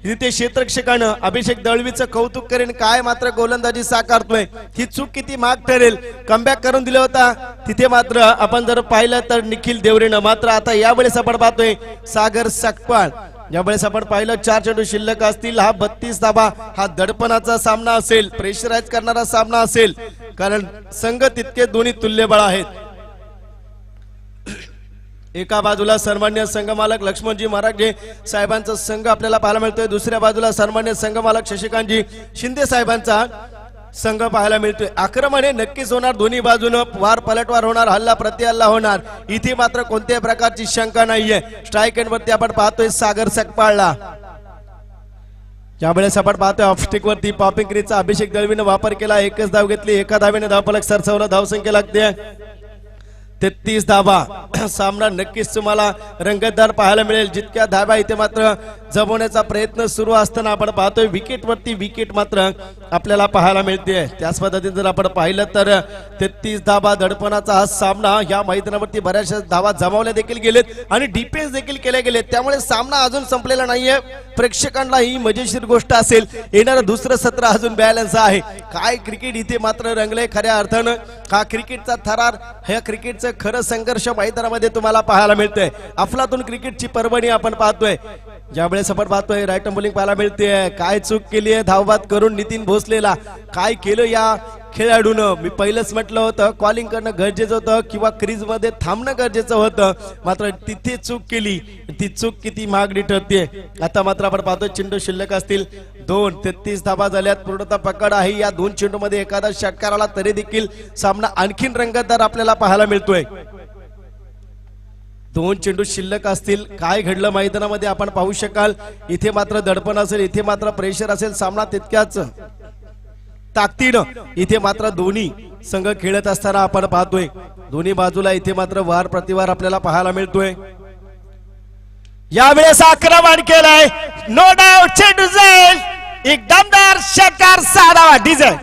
Speaker 1: इथे क्षेत्ररक्षकानं अभिषेक दळवीचं कौतुक करेन, काय मात्र गोलंदाजी साकारतोय. ही चूक किती महाग ठरेल. कमबॅक करून दिला होता तिथे मात्र आपण जर पाहिलं तर निखिल देवरेनं. मात्र आता यावेळेस आपण पाहतोय सागर सकपाळ. यावेळेस आपण पाहिलं 4 चेंडू शिल्लक असतील. हा 32 धाबा हा दडपणाचा सामना असेल, प्रेशराईज करणारा सामना असेल, कारण संघ तितके दोन्ही तुल्यबळ आहेत. एका बाजूला सन्मान्य संघमालक लक्ष्मणजी महाराजे साहेबांचा संघ आपल्याला पाहायला मिळतोय. दुसऱ्या बाजूला सन्मान्य संघमालक शशिकांतजी शिंदे साहेबांचा संघ पाहायला मिळतोय. आक्रमण हे नक्कीच होणार, दोन्ही बाजूनं वार पलटवार होणार, हल्ला प्रतिहल्ला होणार. इथे मात्र कोणत्याही प्रकारची शंका नाहीये. स्ट्राईक एंड वरती आपण पाहतोय सागर सकपाळला. यावेळेस आपण पाहतोय ऑफस्टिक वरती पॉपिंग क्रीजचा अभिषेक दळवीनं वापर केला. एकच धाव घेतली, एका धावेने धावफलक सरसवला. धावसंख्या लागते 33 धावा. सामना नक्कीच तुम्हाला रंगतदार पाहायला मिळेल. जितक्या धावा इथे मात्र जमवण्याचा प्रयत्न सुरू असताना आपण पाहतोय विकेट वरती विकेट मात्र आपल्याला पाहायला मिळते. त्याच पद्धतीने जर आपण पाहिलं तर 33 धावा दडपणाचा हा सामना. या मैदानावरती बऱ्याचशा धावा जमावल्या देखील गेलेत आणि डिफेन्स देखील केले गेलेत. त्यामुळे सामना अजून संपलेला नाहीये. प्रेक्षकांना ही मजेशीर गोष्ट असेल. येणारं दुसरं सत्र अजून बॅलन्स आहे. काय क्रिकेट इथे मात्र रंगले खऱ्या अर्थानं. हा क्रिकेटचा थरार, ह्या क्रिकेटचं खरं संघर्ष मैदानामध्ये तुम्हाला पाहायला मिळतंय. अफलातून क्रिकेटची पर्वणी आपण पाहतोय. ज्यावेळेस आपण पाहतोय राईट बॉलिंग पाहायला मिळते. काय चूक केली आहे धावबाद करून नितीन भोसलेला. काय केलं या खेळाडूनं. मी पहिलंच म्हटलं होतं कॉलिंग करणं गरजेचं होतं किंवा क्रीज मध्ये थांबणं गरजेचं होतं, मात्र तिथे चूक केली. ती चूक किती महागडी ठरते. आता मात्र आपण पाहतोय चेंडू शिल्लक असतील 2. 33 धाबा झाल्यात. पूर्णतः पकड आहे. या 2 चेंडू मध्ये एखादा षटकार आला तरी देखील सामना आणखीन रंगतदार आपल्याला पाहायला मिळतोय. 2 चेंडू शिल्लक असतील. काय घडलं मैदानामध्ये आपण पाहू शकाल. इथे मात्र दडपण असेल, इथे मात्र प्रेशर असेल. सामना तितक्याच ताकदीनं इथे मात्र दोन्ही संघ खेळत असताना आपण पाहतोय. दोन्ही बाजूला इथे मात्र वार प्रतिवार आपल्याला पाहायला मिळतोय. यावेळेस आक्रमण केलंय. नो डाऊट चेंडू जाईल. एक दमदार षटकार साधावा डीजे.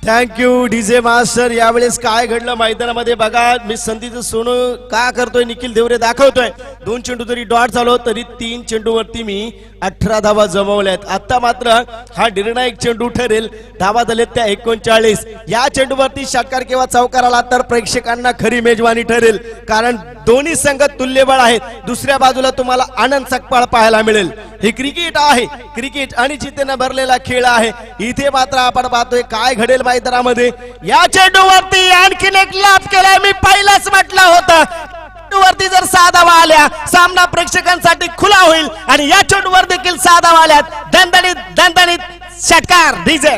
Speaker 1: Thank you DJ master. यावेळेस काय घडलं मैदानामध्ये बघा. मी संधीचं सोनं का करतोय निखिल देवरे दाखवतोय. 2 चेंडू जरी डॉट झालो तरी 3 चेंडू वरती मी 18 धावा जमवल्यात. आता मात्र हा निर्णायक चेंडू ठरेल. धावा झालेत त्या 39. या चेंडूवरती षटकार किंवा चौकार आला तर प्रेक्षकांना खरी मेजवानी ठरेल, कारण दोन्ही संघ तुल्यबळ आहेत. दुसऱ्या बाजूला तुम्हाला आनंद सकपाळ पाहायला मिळेल. हे क्रिकेट आहे. क्रिकेट अनिश्चिततेने भरलेला खेळ आहे. इथे मात्र आपण पाहतोय काय घडेल मैदानामध्ये. या चेंडूवरती आणखीन एक लाभ केलाय. मी पहिलाच म्हटलं होतं चेंडूवरती जर 6 धावा आल्या सामना प्रेक्षकांसाठी खुला होईल आणि या चेंडूवर देखील 6 धावा आल्यात. दणदणीत दणदणीत षटकार डीजे.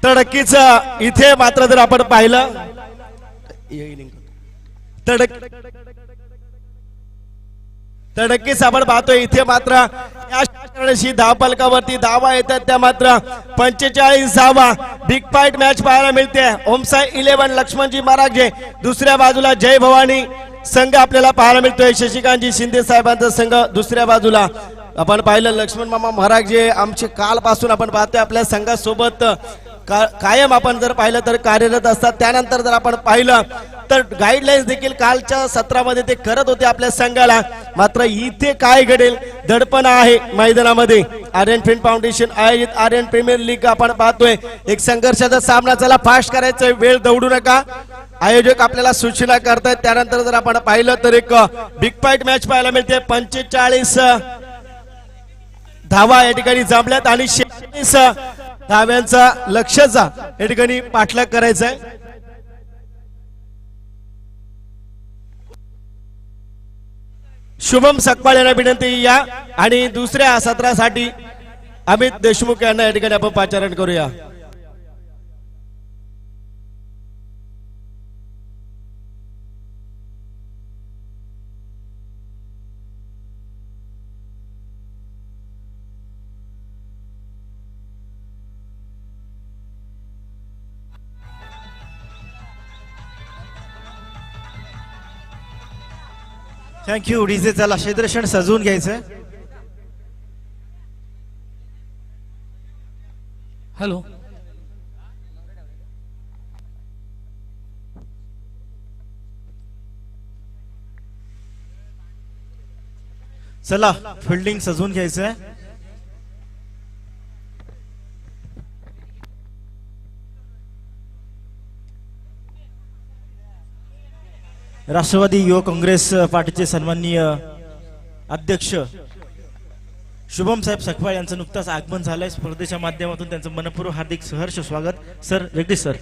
Speaker 1: तडकीचं इथे मात्र जर आपण पाहिलं तडकीच आपण पाहतोय. इथे मात्र या धावपलकावरती धावा येतात त्या मात्र 45 धावा. बिग फाईट मॅच पाहायला मिळते. ओमसाई 11 लक्ष्मणजी महाराजे. दुसऱ्या बाजूला जय भवानी संघ आपल्याला पाहायला मिळतोय. शशिकांतजी शिंदे साहेबांचा संघ दुसऱ्या बाजूला. आपण पाहिलं लक्ष्मण मामा महाराजे आमचे कालपासून आपण पाहतोय आपल्या संघासोबत कायम आपण जर पाहिलं तर कार्यरत असतात. त्यानंतर जर आपण पाहिलं तर गाईडलाईन्स देखील कालच्या सत्रामध्ये ते करत होते आपल्या संघाला. मात्र इथे काय घडेल. दडपण आहे मैदानामध्ये. आर्यन फिल्म फाउंडेशन आयोजित आर्यन प्रीमियर लीग आपण पाहतोय. एक संघर्षाचा सामना. चला फास्ट करायचा, वेळ दौडू नका. आयोजक आपल्याला सूचना करतायत. त्यानंतर जर आपण पाहिलं तर एक बिग फाईट मॅच पाहायला मिळते. 45 धावा या ठिकाणी जमल्यात आणि 46 धाव्यांचा लक्ष्याचा या ठिकाणी पाठलाग करायचा आहे. शुभम सकपाळ यांना विनंती या आणि दुसऱ्या सत्रासाठी अमित देशमुख यांना या ठिकाणी आपण पाचारण करूया.
Speaker 4: Thank you DJ. चला क्षेत्रक्षण सजवून घ्यायचं.
Speaker 2: हॅलो.
Speaker 4: चला फिल्डिंग सजवून घ्यायचं. राष्ट्रवादी युवक काँग्रेस पार्टीचे सन्माननीय अध्यक्ष शुभम साहेब सकपाळ यांचं नुकताच आगमन झालंय. स्पर्धेच्या माध्यमातून त्यांचं मनपूर्वक हार्दिक सहर्ष स्वागत. Sir Jagdish sir.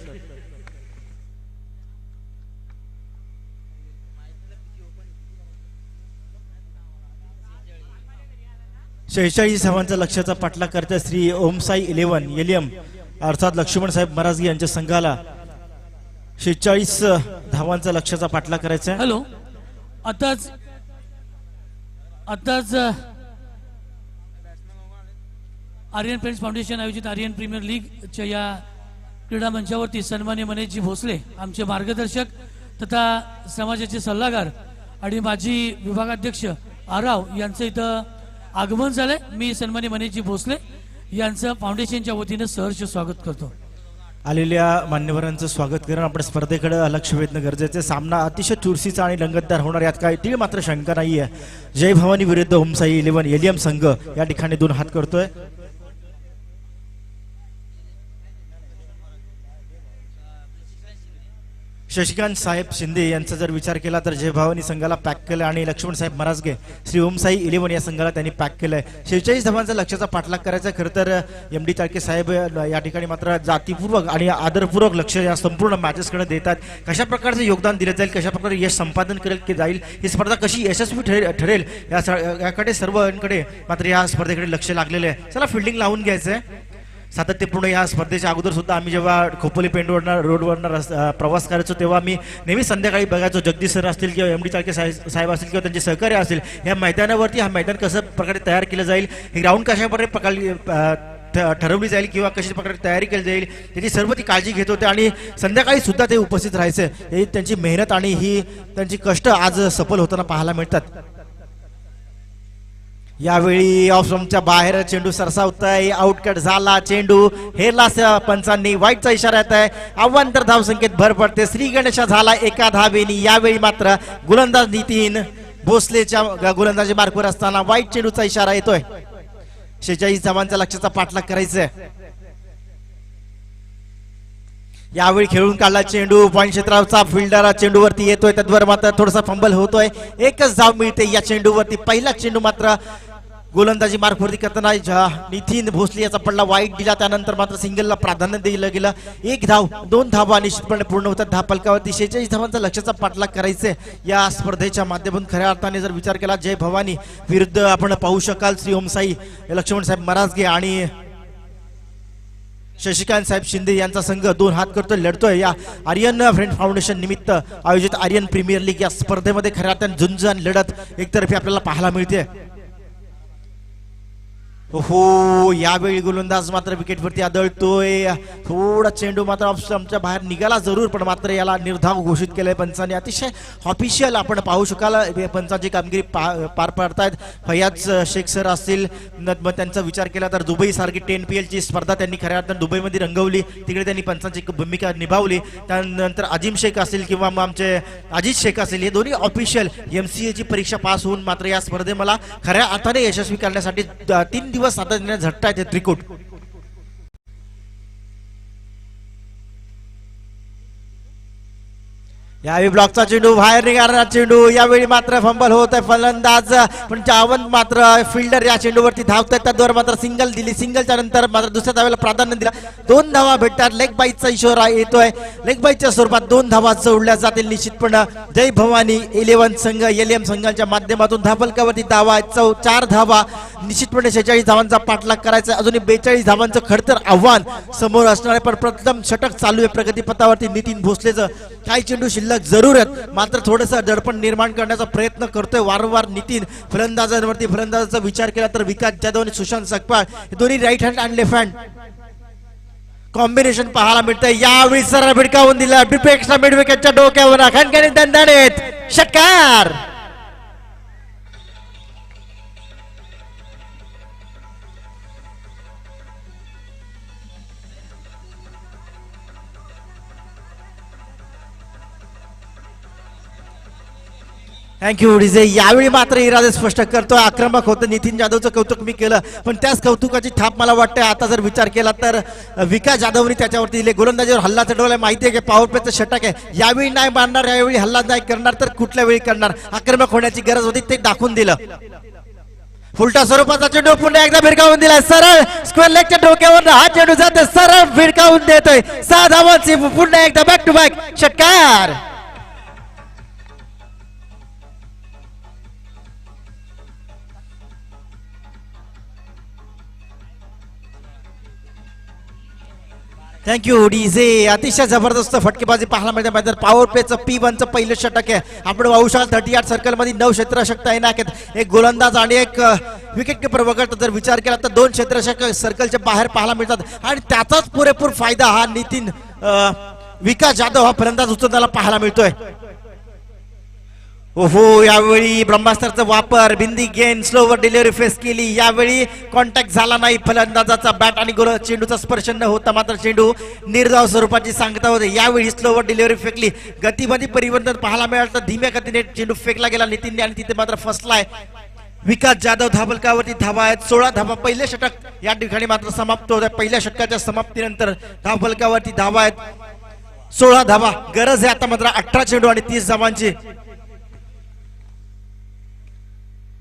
Speaker 4: 46 धावांचा लक्ष्याचा पाठलाग करता श्री ओमसाई 11 एलियम अर्थात लक्ष्मण साहेब मराजगी यांच्या संघाला 46 धावांचा लक्ष्याचा पाठलाग करायचा आहे.
Speaker 2: हॅलो. आताच आर्यन फ्रेंड्स फाउंडेशन आयोजित आर्यन प्रीमियर लीगच्या या क्रीडा मंचावरती सन्मान्य मनेशजी भोसले आमचे मार्गदर्शक तथा समाजाचे सल्लागार आणि माजी विभागाध्यक्ष आराव यांचं इथं आगमन झालंय. मी सन्मान्य मनेशजी भोसले यांचं फाउंडेशनच्या वतीनं सहर्ष स्वागत करतो.
Speaker 4: आलेल्या मान्यवरांचं स्वागत करून आपण स्पर्धेकडे लक्ष वेधणं गरजेचं. सामना अतिशय चुरशीचा आणि रंगतदार होणार यात काही तीळ मात्र शंका नाहीये. जय भवानी विरुद्ध ओमसाई 11 एलियम संघ या ठिकाणी 2 हात करतोय. शशिकांत साहेब शिंदे यांचा जर विचार केला तर जय भवानी संघाला पॅक केलं आणि लक्ष्मण साहेब मराजगे श्री ओमसाई 11 या संघाला त्यांनी पॅक केलंय. 46 धावांचा लक्ष्याचा पाठलाग करायचा. खरं तर एम डी चाळके साहेब या ठिकाणी मात्र जातीपूर्वक आणि आदरपूर्वक लक्ष या संपूर्ण मॅचेसकडे देतात. कशा प्रकारचं योगदान दिलं जाईल, कशा प्रकारे यश संपादन करेल जाईल, ही स्पर्धा कशी यशस्वी ठरेल याकडे सर्वांकडे मात्र या स्पर्धेकडे लक्ष लागलेलं आहे. चला फिल्डिंग लावून घ्यायचंय. सातत्यपूर्ण या स्पर्धेच्या अगोदर सुद्धा आम्ही जेव्हा खोपोली पेंडवरनं रोडवरनं प्रवास करायचो तेव्हा आम्ही नेहमी संध्याकाळी बघायचो जगदीश सर असतील किंवा एम डी चाळके साहेब असतील किंवा त्यांचे सहकार्य असतील या मैदानावरती हा मैदान कसं प्रकारे तयार केलं जाईल, हे ग्राउंड कशा प्रकारे ठरवली जाईल किंवा कशा प्रकारे तयारी केली जाईल त्याची सर्व ती काळजी घेत होते आणि संध्याकाळी सुद्धा ते उपस्थित राहायचे. ही त्यांची मेहनत आणि ही त्यांची कष्ट आज सफल होताना पाहायला मिळतात. यावेळी ऑफ स्टंपच्या बाहेर चेंडू सरसावतोय. आउटकट झाला. चेंडू हेरला पंचांनी. वाईटचा इशारा येत आहे. अवांतर धाव संख्येत भर पडते. श्री गणेशा झाला 1 धावेनी. यावेळी मात्र गोलंदाज नितीन भोसलेच्या गोलंदाजी मार्कवर असताना वाईट चेंडूचा इशारा येतोय. 46 धावांचा लक्ष्याचा पाठलाग करायचा. यावेळी खेळून काढला चेंडू. पॉईंट क्षेत्रावरचा फिल्डर चेंडूवरती येतोय. त्याद्वारे मात्र थोडासा फंबल होतोय. 1च धाव मिळते या चेंडूवरती. पहिला चेंडू मात्र गोलंदाजी मार्कवरती करताना नितीन भोसले याचा पडला वाईट दिला. त्यानंतर मात्र सिंगलला प्राधान्य दिलं गेलं. 1 धाव 2 धावा निश्चितपणे पूर्ण होतात धाव फलकावरती. 46 धावांचा लक्ष्याचा पाठलाग करायचे या स्पर्धेच्या माध्यमातून. खऱ्या अर्थाने जर विचार केला जय भवानी विरुद्ध आपण पाहू शकाल श्री ओमसाई लक्ष्मण साहेब मराजगे आणि शशिकांत साहेब शिंदे यांचा संघ 2 हात करतोय, लढतोय या आर्यन फ्रेंड फाउंडेशन निमित्त आयोजित आर्यन प्रीमियर लीग या स्पर्धेमध्ये. खऱ्या अर्थाने झुंज आणि लढत एकतर्फी आपल्याला पाहायला मिळते. हो यावेळी गोलंदाज मात्र विकेटवरती आदळतोय. थोडा चेंडू मात्र ऑफ स्टंपच्या बाहेर निघाला जरूर पण मात्र याला निर्धाव घोषित केलंय पंचांनी. अतिशय ऑफिशियल आपण पाहू शकाल पंचांची कामगिरी पार पाडतायत. फयाज शेख सर असतील मग त्यांचा विचार केला तर दुबई सारखी 10 PL ची स्पर्धा त्यांनी खऱ्या अर्थाने दुबईमध्ये रंगवली. तिकडे त्यांनी पंचांची भूमिका निभावली. त्यानंतर अजिम शेख असतील किंवा मग आमचे अजित शेख असतील हे दोन्ही ऑफिशियल MCA ची परीक्षा पास होऊन मात्र या स्पर्धे मला खऱ्या अर्थाने यशस्वी करण्यासाठी 3 दिवस सातत्याने झटतायत हे त्रिकूट. यावेळी ब्लॉकचा चेंडू बाहेर निघाला चेंडू. यावेळी मात्र फंबल होत आहे. फलंदाज पण जावंत मात्र फिल्डर या चेंडूवरती धावतात. त्याद्वारे मात्र सिंगल दिली. सिंगलच्या नंतर मात्र दुसऱ्या धावेला प्राधान्य दिला. 2 धावा भेटतात. लेग बाईटचा इशारा येतोय. लेग बाईटच्या स्वरूपात 2 धावा जोडल्या जातील निश्चितपणे. जय भवानी 11 संघ एलियम संघाच्या माध्यमातून धावफलकावरती धावा 4 धावा निश्चितपणे 46 धावांचा पाठलाग करायचा. अजूनही 42 धावांचं खडतर आव्हान समोर असणार आहे. पण प्रथम षटक चालू आहे प्रगतीपथावरती नितीन भोसलेचं. काही चेंडू शिल्लक जरूर आहेत मात्र थोडंसं दडपण निर्माण करण्याचा प्रयत्न करतोय वारंवार नितीन. फलंदाजांवरती फलंदाजाचा विचार केला तर विकास जाधव आणि सुशांत सकपाळ हे दोन्ही राईट हँड आणि लेफ्ट हँड कॉम्बिनेशन पाहायला मिळतंय. यावेळी सरळ भिडकावून दिला. डिपेक्सला मिड विकेटच्या डोक्यावर खणखणीत दणदणीत षटकार. Thank you DJ. यावेळी मात्र इरादे स्पष्ट करतो, आक्रमक होतं. नितीन जाधवचं कौतुक मी केलं, पण त्याच कौतुकाची थाप मला वाटते आता जर विचार केला तर विकास जाधवनी त्याच्यावरती दिले. गोलंदाजीवर हल्ला चढवलाय. माहिती आहे की पॉवर प्लेचं षटक आहे. यावेळी नाही मारणार, यावेळी हल्ला नाही करणार तर कुठल्या वेळी करणार. आक्रमक होण्याची गरज होती ते दाखवून दिलं. उलटा स्वरूपाचा चेंडू पुन्हा एकदा भिरकावून दिलाय. सरळ स्क्वेअर लेगच्या डोक्यावर हा चेंडू जाते, सरळ भिरकावून देतोय. 6 धावांची पुन्हा एकदा बॅक टू बॅक षटकार. Thank you DJ. अतिशय जबरदस्त फटकेबाजी पाहायला मिळते मैदान. पॉवर प्लेचं P1चं पहिलं षटक आहे. आपण पाहू शकाल 38 सर्कल मध्ये 9 क्षेत्ररक्षक तैनात आहेत. एक गोलंदाज आणि एक विकेट किपर वगळता जर विचार केला तर 2 क्षेत्ररक्षक सर्कलच्या बाहेर पाहायला मिळतात आणि त्याचाच पुरेपूर फायदा हा नितीन विकास जाधव हा फलंदाज उचलताना पाहायला मिळतोय. ओहो, यावेळी ब्रह्मास्त्राचा वापर, बिंदी गेन, स्लोवर डिलिव्हरी फेस केली. यावेळी कॉन्टॅक्ट झाला नाही फलंदाजाचा. बॅट आणि चेंडूचा स्पर्श न होता मात्र चेंडू निर्धाव स्वरूपाची सांगता होते. यावेळी स्लोवर डिलिव्हरी फेकली. गतीमध्ये परिवर्तन पाहायला मिळालं तर धीम्या गतीने चेंडू फेकला गेला नितीनने आणि तिथे मात्र फसलाय विकास जाधव. धाबलकावरती धावा आहेत 16 धावा. पहिले षटक या ठिकाणी मात्र समाप्त होत आहे. पहिल्या षटकाच्या समाप्तीनंतर धाबलकावरती धावा आहेत 16 धावा. गरज आहे आता मात्र 18 चेंडू आणि 30 धावांची.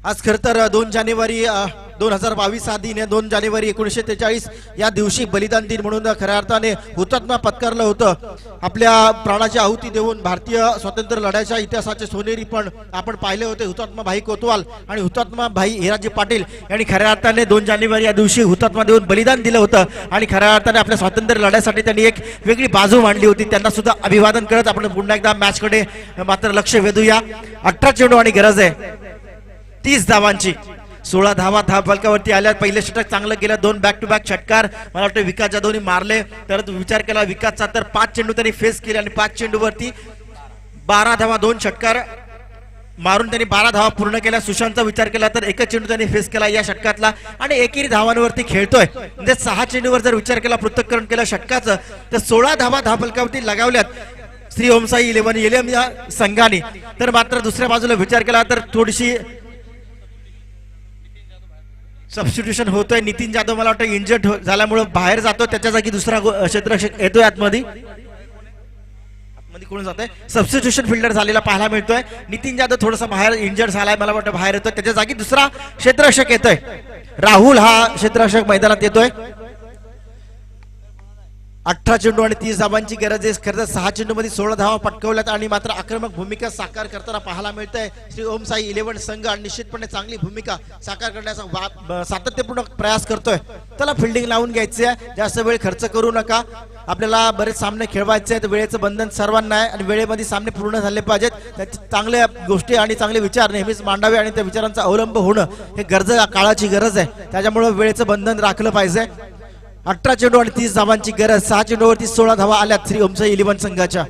Speaker 4: आज खर तर 2 जानेवारी 2022 हा दिन आहे. 2 जानेवारी 1943 या दिवशी बलिदान दिन म्हणून खऱ्या अर्थाने हुतात्मा पत्करलं होतं. आपल्या प्राणाची आहुती देऊन भारतीय स्वातंत्र्य लढ्याच्या इतिहासाचे सोनेरी पण आपण पाहिले होते. हुतात्मा भाई कोतवाल आणि हुतात्मा भाई हिराजी पाटील यांनी खऱ्या अर्थाने 2 जानेवारी या दिवशी हुतात्मा देऊन बलिदान दिलं होतं आणि खऱ्या अर्थाने आपल्या स्वातंत्र्य लढ्यासाठी त्यांनी एक वेगळी बाजू मांडली होती. त्यांना सुद्धा अभिवादन करत आपण पुन्हा एकदा मॅच कडे मात्र लक्ष वेधूया. 18 चेंडू आणि गरज आहे 30 धावांची. 16 धावा फलकावरती आल्या. पहिले षटक चांगलं गेलं. 2 बॅक टू बॅक षटकार मला वाटतं विकास जाधवनी मारले. तर विचार केला विकासचा तर 5 चेंडू त्यांनी फेस केले आणि 5 चेंडूवरती 12 धावा 2 षटकार मारून त्यांनी 12 धावा पूर्ण केल्या. सुशांतचा विचार केला तर एकच चेंडू त्यांनी फेस केला या षटकातला आणि एकेरी धावांवरती खेळतोय. म्हणजे 6 चेंडूवर जर विचार केला पृथक्करण केलं षटकाचं तर 16 धावा फलकावरती लगावल्यात श्री ओमसाई इलेव्हन या संघाने. तर मात्र दुसऱ्या बाजूला विचार केला तर थोडीशी सबस्टिट्यूशन होतोय. नितीन जाधव मला वाटतं इंजर्ड झाल्यामुळे बाहेर जातो. त्याच्या जागी दुसरा क्षेत्ररक्षक येतोय आतमध्ये कोण जातोय. सबस्टिट्यूशन फिल्डर झालेला पाहायला मिळतोय. नितीन जाधव थोडासा बाहेर इंजर्ड झालाय मला वाटतं बाहेर येतोय. त्याच्या जागी दुसरा क्षेत्ररक्षक येतोय. राहुल हा क्षेत्ररक्षक मैदानात येतोय. 18 चेंडू आणि 30 धावांची गरज आहे. खरं तर 6 चेंडू मध्ये 16 धावा पटकवल्यात आणि मात्र आक्रमक भूमिका साकार करताना पाहायला मिळतंय श्री ओमसाई इलेव्हन संघ आणि निश्चितपणे चांगली भूमिका साकार करण्याचा सातत्यपूर्ण प्रयास करतोय. त्याला फिल्डिंग लावून घ्यायची आहे. जास्त वेळ खर्च करू नका. आपल्याला बरेच सामने खेळवायचे आहेत. वेळेचं बंधन सर्वांना आहे आणि वेळेमध्ये सामने पूर्ण झाले पाहिजेत. चांगल्या गोष्टी आणि चांगले विचार नेहमीच मांडावे आणि त्या विचारांचा अवलंब होणं हे काळाची गरज आहे. त्याच्यामुळे वेळेचं बंधन राखलं पाहिजे. 18 चेंडू आणि 30 धावांची गरज. 6 चेंडूवरती 16 धावा आल्यात श्री ओमसाई इलेव्हन संघाच्या.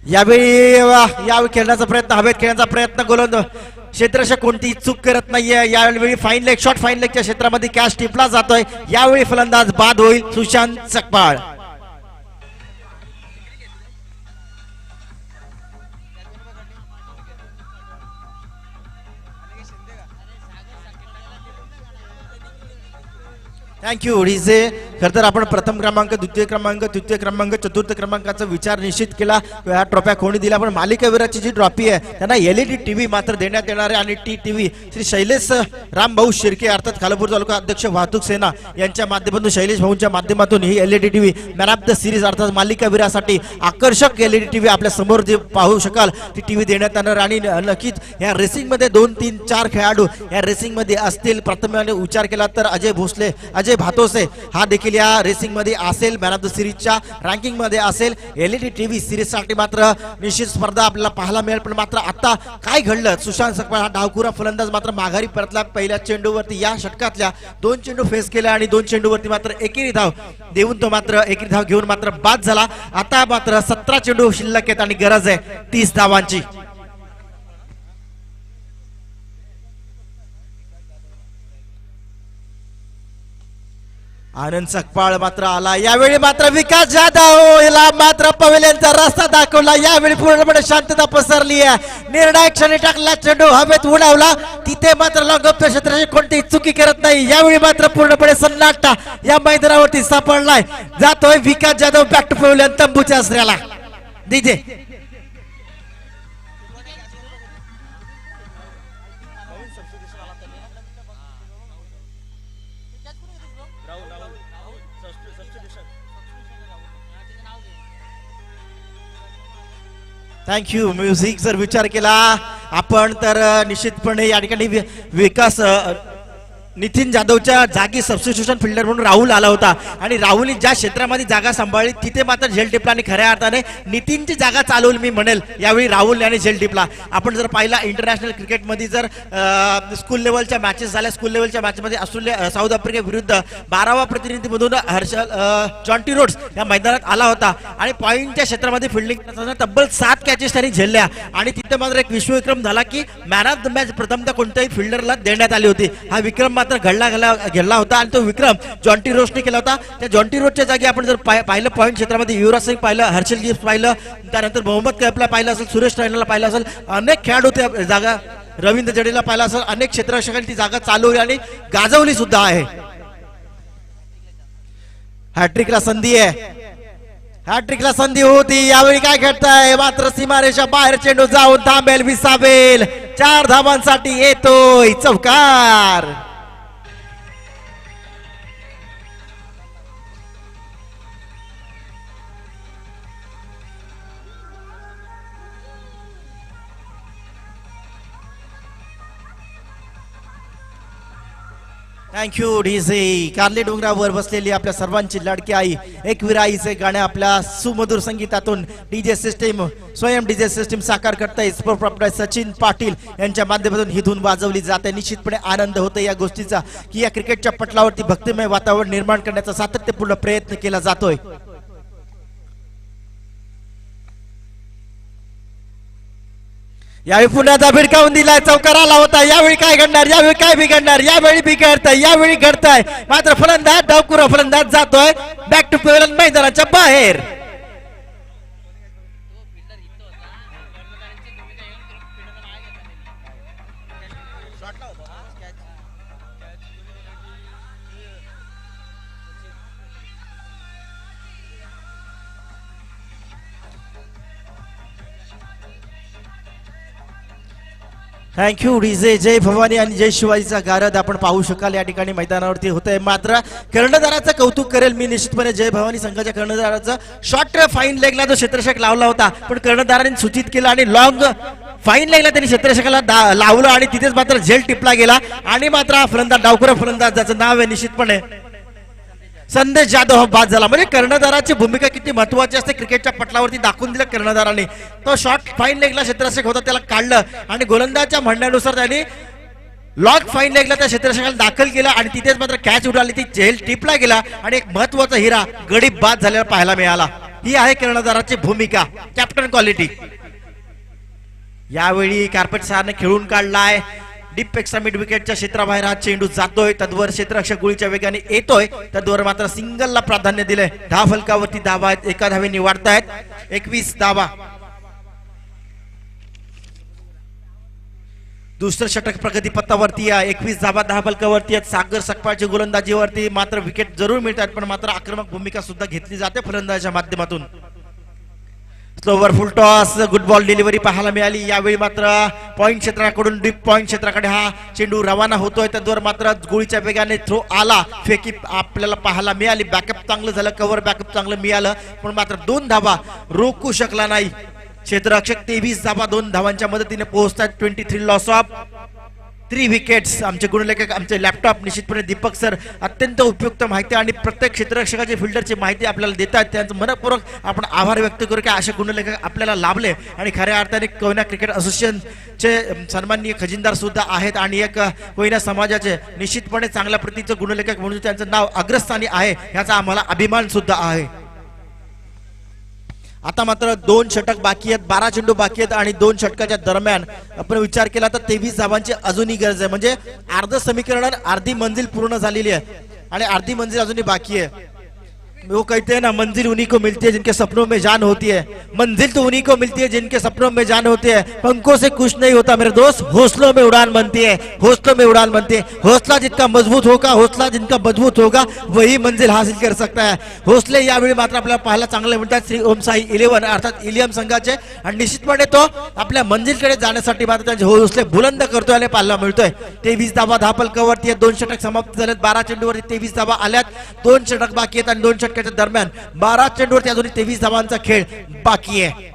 Speaker 4: यावेळी खेळण्याचा प्रयत्न हवेत खेळण्याचा प्रयत्न गोलंदाज क्षेत्ररक्षक कोणती चूक करत नाहीये. यावेळी फाईन लेग शॉर्ट फाईन लेगच्या क्षेत्रामध्ये कॅच टिपला जातोय. यावेळी फलंदाज बाद होईल सुशांत सकपाळ. Thank you DJ. खरं तर आपण प्रथम क्रमांक द्वितीय क्रमांक तृतीय क्रमांक चतुर्थ क्रमांकाचा विचार निश्चित केला. या ट्रॉफ्या कोणी दिल्या पण मालिकावीराची जी ट्रॉफी आहे त्यांना LED TV मात्र देण्यात येणार आहे आणि TV श्री शैलेश रामभाऊ शिर्के अर्थात खालापूर तालुका अध्यक्ष वाहतूक सेना यांच्या माध्यमातून शैलेश भाऊंच्या माध्यमातून ही LED TV man of the series अर्थात मालिकावीरासाठी आकर्षक LED TV आपल्या समोर जे पाहू शकाल ती TV देण्यात येणार आणि नक्कीच या रेसिंग मध्ये 2, 3, 4 खेळाडू या रेसिंग मध्ये असतील. प्रथम विचार केला तर अजय भोसले अजय भातोसे हा देखील या रेसिंग मध्ये असेल. मॅन ऑफ द सिरीजच्या रँकिंग मध्ये असेल. LED TV सिरीज साठी मात्र निश्चित स्पर्धा आपल्याला पाहायला मिळेल. पण मात्र आता काय घडलं सुशांत सकपाळ हा डावखुरा फलंदाज मात्र माघारी परतला. पहिल्या चेंडूवरती या षटकातल्या 2 चेंडू फेस केला आणि 2 चेंडूवरती मात्र एकेरी धाव देऊन तो मात्र एकेरी धाव घेऊन मात्र बाद झाला. आता मात्र 17 चेंडू शिल्लक आहेत आणि गरज आहे 30 धावांची. आनंद सकपाळ मात्र आला. यावेळी मात्र विकास जाधव याला मात्र पवेलियनचा रस्ता दाखवला. यावेळी पूर्णपणे शांतता पसरली आहे. निर्णायक क्षणी टाकला चेंडू हवेत उडावला. तिथे मात्र लॉंगऑफच्या क्षेत्राची कोणतीही चुकी करत नाही. यावेळी मात्र पूर्णपणे सन्नाटा या मैदानावरती सापडलाय. जातोय Vikas Jadhav back to pavilion तंबूच्या आसऱ्याला. DJ thank you. म्युझिक जर विचार केला आपण तर निश्चितपणे या ठिकाणी विकास नितीन जाधवच्या जागी सबस्टिट्यूशन फिल्डर म्हणून राहुल आला होता आणि राहुलने ज्या क्षेत्रामध्ये जागा सांभाळली तिथे मात्र झेल टिपला आणि खऱ्या अर्थाने नितीनची जागा चालवली मी म्हणेल यावेळी राहुल याने झेल टिपला. आपण जर पाहिला इंटरनॅशनल क्रिकेटमध्ये जर स्कूल लेवलच्या मॅचेस झाल्या, स्कूल लेवलच्या मॅचमध्ये ऑस्ट्रेलिया साऊथ आफ्रिका विरुद्ध 12वा प्रतिनिधी म्हणून हर्षल जॉन्टी रोड्स या मैदानात आला होता आणि पॉईंटच्या क्षेत्रामध्ये फिल्डिंग करताना तब्बल 7 कॅचेस त्यांनी झेलल्या आणि तिथे मात्र एक विश्वविक्रम झाला की मॅन ऑफ द मॅच प्रथमतः कोणत्याही फिल्डरला देण्यात आली होती. हा विक्रम मात्र घडला होता आणि तो विक्रम जॉन्टी रोड्सने केला होता. त्या जॉन्टी रोड्सच्या जागी आपण जर पाहिलं पॉईंट क्षेत्रामध्ये युवराज सिंग पाहिलं, हर्षल गिफ्ट पाहिलं, त्यानंतर मोहम्मद कैफला पाहिलं असेल, सुरेश रैनाला पाहिलं असेल, अनेक खेळाडू त्या जागा, रवींद्र जडेजाला पाहिलं असेल, अनेक क्षेत्ररक्षकांनी ती जागा चालवली आणि गाजवली सुद्धा आहे. हॅट्रिकला संधी आहे, हॅट्रिकला संधी होती. यावेळी काय घडतंय मात्र सीमारेषा बाहेर चेंडू जाऊन थांबेल, विसावेल. 4 धावांसाठी येतोय चौकार. Thank you DJ. कार्ले डोंगरावर बसलेली आपल्या सर्वांची लाडकी आई एकवीर आईचे गाणे आपल्या सुमधुर संगीतातून डीजे सिस्टीम स्वयं डीजे सिस्टीम साकार करताय स्पोर्ट प्रॉपर्टाईज सचिन पाटील यांच्या माध्यमातून ही धून वाजवली जाते. निश्चितपणे आनंद होतो या गोष्टीचा की या क्रिकेटच्या पटलावरती भक्तिमय वातावरण निर्माण करण्याचा सातत्यपूर्ण प्रयत्न केला जातोय. यावेळी पुण्याचा भिडकावून दिलाय, चौकार आला होता. यावेळी काय घडणार, यावेळी काय बिघडणार, यावेळी बिघडतंय, यावेळी घडतंय मात्र फलंदाज डावकुरा फलंदाज जातोय बॅक टू पवेलियन मैदानाच्या बाहेर. Thank you DJ. जय भवानी आणि जय शिवाजीचा गारद आपण पाहू शकाल या ठिकाणी मैदानावरती होतंय. मात्र कर्णधाराचं कौतुक करेल मी निश्चितपणे जय भवानी संघाच्या कर्णधाराचं. शॉर्ट फाईन लेगला जो क्षेत्ररक्षक लावला होता पण कर्णधाराने सूचित केला आणि लॉंग फाईन लेगला त्यांनी क्षेत्ररक्षकाला लावलं आणि तिथेच मात्र झेल टिपला गेला आणि मात्र हा फलंदाज डावकुरा फलंदाज ज्याचं नाव आहे निश्चितपणे संदेश जाधव हा बाद झाला. म्हणजे कर्णधाराची भूमिका किती महत्वाची असते क्रिकेटच्या पटलावरती दाखवून दिलं कर्णधाराने. तो शॉर्ट फाईन लेगला क्षेत्ररक्षक होता त्याला काढलं आणि गोलंदाजच्या म्हणण्यानुसार त्यांनी लॉंग फाईन लेगला त्या क्षेत्ररक्षकाला दाखल केला आणि तिथेच मात्र कॅच उडाली, ती झेल टिपला गेला आणि एक महत्वाचा हिरा गडी बाद झालेला पाहायला मिळाला. ही आहे कर्णधाराची भूमिका, कॅप्टन क्वालिटी. यावेळी कार्पेट सहाने खेळून काढलाय. डीप एक्स्ट्रा मिड विकेटच्या क्षेत्राबाहेर हा चेंडू जातोय. तद्वर क्षेत्ररक्षक गोळीच्या वेगाने येतोय. तद्वर मात्र सिंगलला प्राधान्य दिलंय. धाव फलकावरती धावा आहेत, एका धावेने वाढतायत. 21 धावा. दुसरं षटक प्रगती पथावरती आहे. 21 धावा धाव फलकावरती आहेत. सागर सकपाळच्या गोलंदाजीवरती मात्र विकेट जरूर मिळतात पण मात्र आक्रमक भूमिका सुद्धा घेतली जाते फलंदाजाच्या माध्यमातून. स्लोवर फुल टॉस, गुड बॉल डिलिव्हरी पाहायला मिळाली. यावेळी मात्र पॉइंट क्षेत्राकडून डीप पॉइंट क्षेत्राकडे हा चेंडू रवाना होतोय. त्याद्वारे मात्र गोळीच्या वेगाने थ्रो आला, फेकी आपल्याला पाहायला मिळाली. बॅकअप चांगलं झालं, कव्हर बॅकअप चांगलं मिळालं पण मात्र 2 धावा रोखू शकला नाही क्षेत्ररक्षक. 23 धावा 2 धावांच्या मदतीने पोहोचतात. 23 लॉस ऑफ 3 विकेट्स. आमचे गुणलेखक आमचे लॅपटॉप निश्चितपणे दीपक सर अत्यंत उपयुक्त माहिती आणि प्रत्येक क्षेत्ररक्षकाची फिल्डरची माहिती आपल्याला देतात. त्यांचं मनपूर्वक आपण आभार व्यक्त करू की असे गुणलेखक आपल्याला लाभले आणि खऱ्या अर्थाने कोयना क्रिकेट असोसिएशनचे सन्माननीय खजिनदार सुद्धा आहेत आणि एक कोयना समाजाचे निश्चितपणे चांगल्या प्रतीचं गुणलेखक म्हणून त्यांचं नाव अग्रस्थानी आहे याचा आम्हाला अभिमान सुद्धा आहे. आता मात्र 2 षटक बाकी आहेत, 12 चेंडू बाकी आहेत आणि 2 षटकाच्या दरम्यान आपण विचार केला तर 23 धावांची अजूनही गरज आहे. म्हणजे अर्ध समीकरण अर्धी मंजिल पूर्ण झालेली आहे आणि अर्धी मंजिल अजूनही बाकी आहे. वो कहते हैं ना, मंजिल उन्हीं को मिलती है जिनके सपनों में जान होती है. मंजिल तो उन्हीं को मिलती है जिनके सपनों में जान होती है. पंखों से कुछ नहीं होता मेरे दोस्त, हौसलों में उड़ान बनती है. हौसलों में उड़ान बनती है. हौसला जितना मजबूत होगा, हौसला जिनका मजबूत होगा वही मंजिल हासिल कर सकता है. हौसले यावेळी मात्र आपल्याला पाहायला चांगले मिळतात श्री ओम साई 11 अर्थात इलियम संघाचे. आणि निश्चितपणे तो आपल्या मंजिलकडे जाण्यासाठी मात्र त्यांचे हौसले बुलंद करतोय आणि पाहायला मिळतोय. 23 धावा धापलकावरती 2 षटक समाप्त झालेत. 12 चेंडूवरती 23 धावा आल्यात. 2 षटक बाकी आहेत आणि 2 षटकाच्या दरम्यान 12 चेंडूवरती अजूनही 23 धावांचा खेळ बाकी आहे.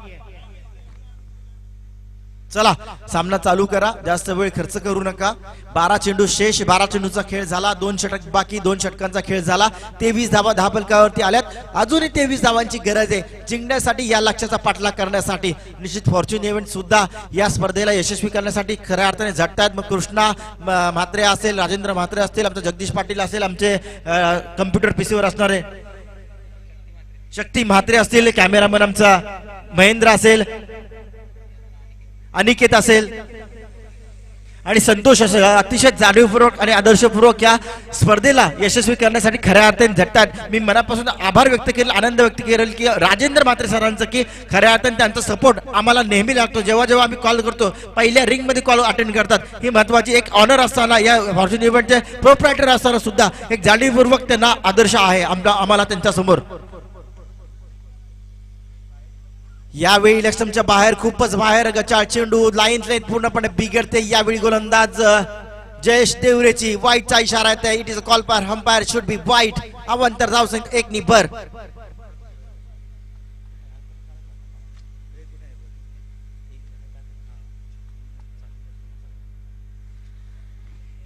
Speaker 4: चला सामना चालू करा, जास्त वेळ खर्च करू नका. 12 चेंडू शेष, 12 चेंडूचा खेळ झाला. 2 षटक बाकी, 2 षटकांचा खेळ झाला. 23 धावा धापलकावरती आल्यात. अजूनही 23 धावांची गरज आहे जिंकण्यासाठी, या लक्ष्याचा पाठलाग करण्यासाठी. निश्चित फॉर्च्यून इव्हेंट सुद्धा या स्पर्धेला यशस्वी करण्यासाठी खऱ्या अर्थाने झटतायत. मग कृष्णा म्हात्रे असेल, राजेंद्र म्हात्रे असतील, आमचे जगदीश पाटील असेल, आमचे कम्प्युटर पीसीवर असणारे शक्ती म्हात्रे असतील, कॅमेरामन आमचा महेंद्र असेल, अनिकेत असेल आणि संतोष असेल. अतिशय जाणीवपूर्वक आणि आदर्शपूर्वक या स्पर्धेला यशस्वी करण्यासाठी खऱ्या अर्थाने झटतात. मी मनापासून आभार व्यक्त केले, आनंद व्यक्त केलेला की राजेंद्र म्हात्रे सरांचं, की खऱ्या अर्थाने त्यांचा सपोर्ट आम्हाला नेहमी लागतो. जेव्हा जेव्हा आम्ही कॉल करतो, पहिल्या रिंग मध्ये कॉल अटेंड करतात. ही महत्वाची एक ऑनर असताना, या फॉर्च्यून इव्हेंटचे प्रोप्रायटर असताना सुद्धा एक जाणीवपूर्वक त्यांना आदर्श आहे आम्हाला त्यांच्या समोर. यावेळी इलेक्शनच्या बाहेर, खूपच बाहेर गचाळ चेंडू, लाईन पूर्णपणे बिघडते. यावेळी गोलंदाज जयेश देवरेची वाईटचा इशारा येते. It is a call for umpire, should be वाईट. अवंतर धावसंख्या 1 नि भर.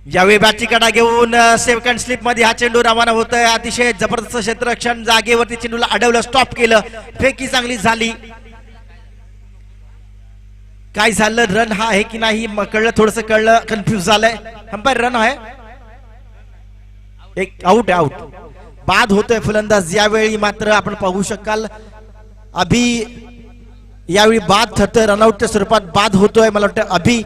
Speaker 4: यावेळी बॅटची कडा घेऊन सेकंड स्लिप मध्ये हा चेंडू रवाना होत आहे. अतिशय जबरदस्त क्षेत्ररक्षण, जागेवरती चेंडूला अडवलं, स्टॉप केलं, फेकी चांगली झाली. काय झालं, रन हा आहे की नाही कळलं, थोडस कळलं, कन्फ्युज झालंय. अंपायर रन आहे, एक आउट आहे, आउट. बाद होतोय फलंदाज. यावेळी मात्र आपण पाहू शकाल अभि यावेळी बाद ठरतोय, रनआउटच्या स्वरूपात बाद होतोय. मला वाटतं अभि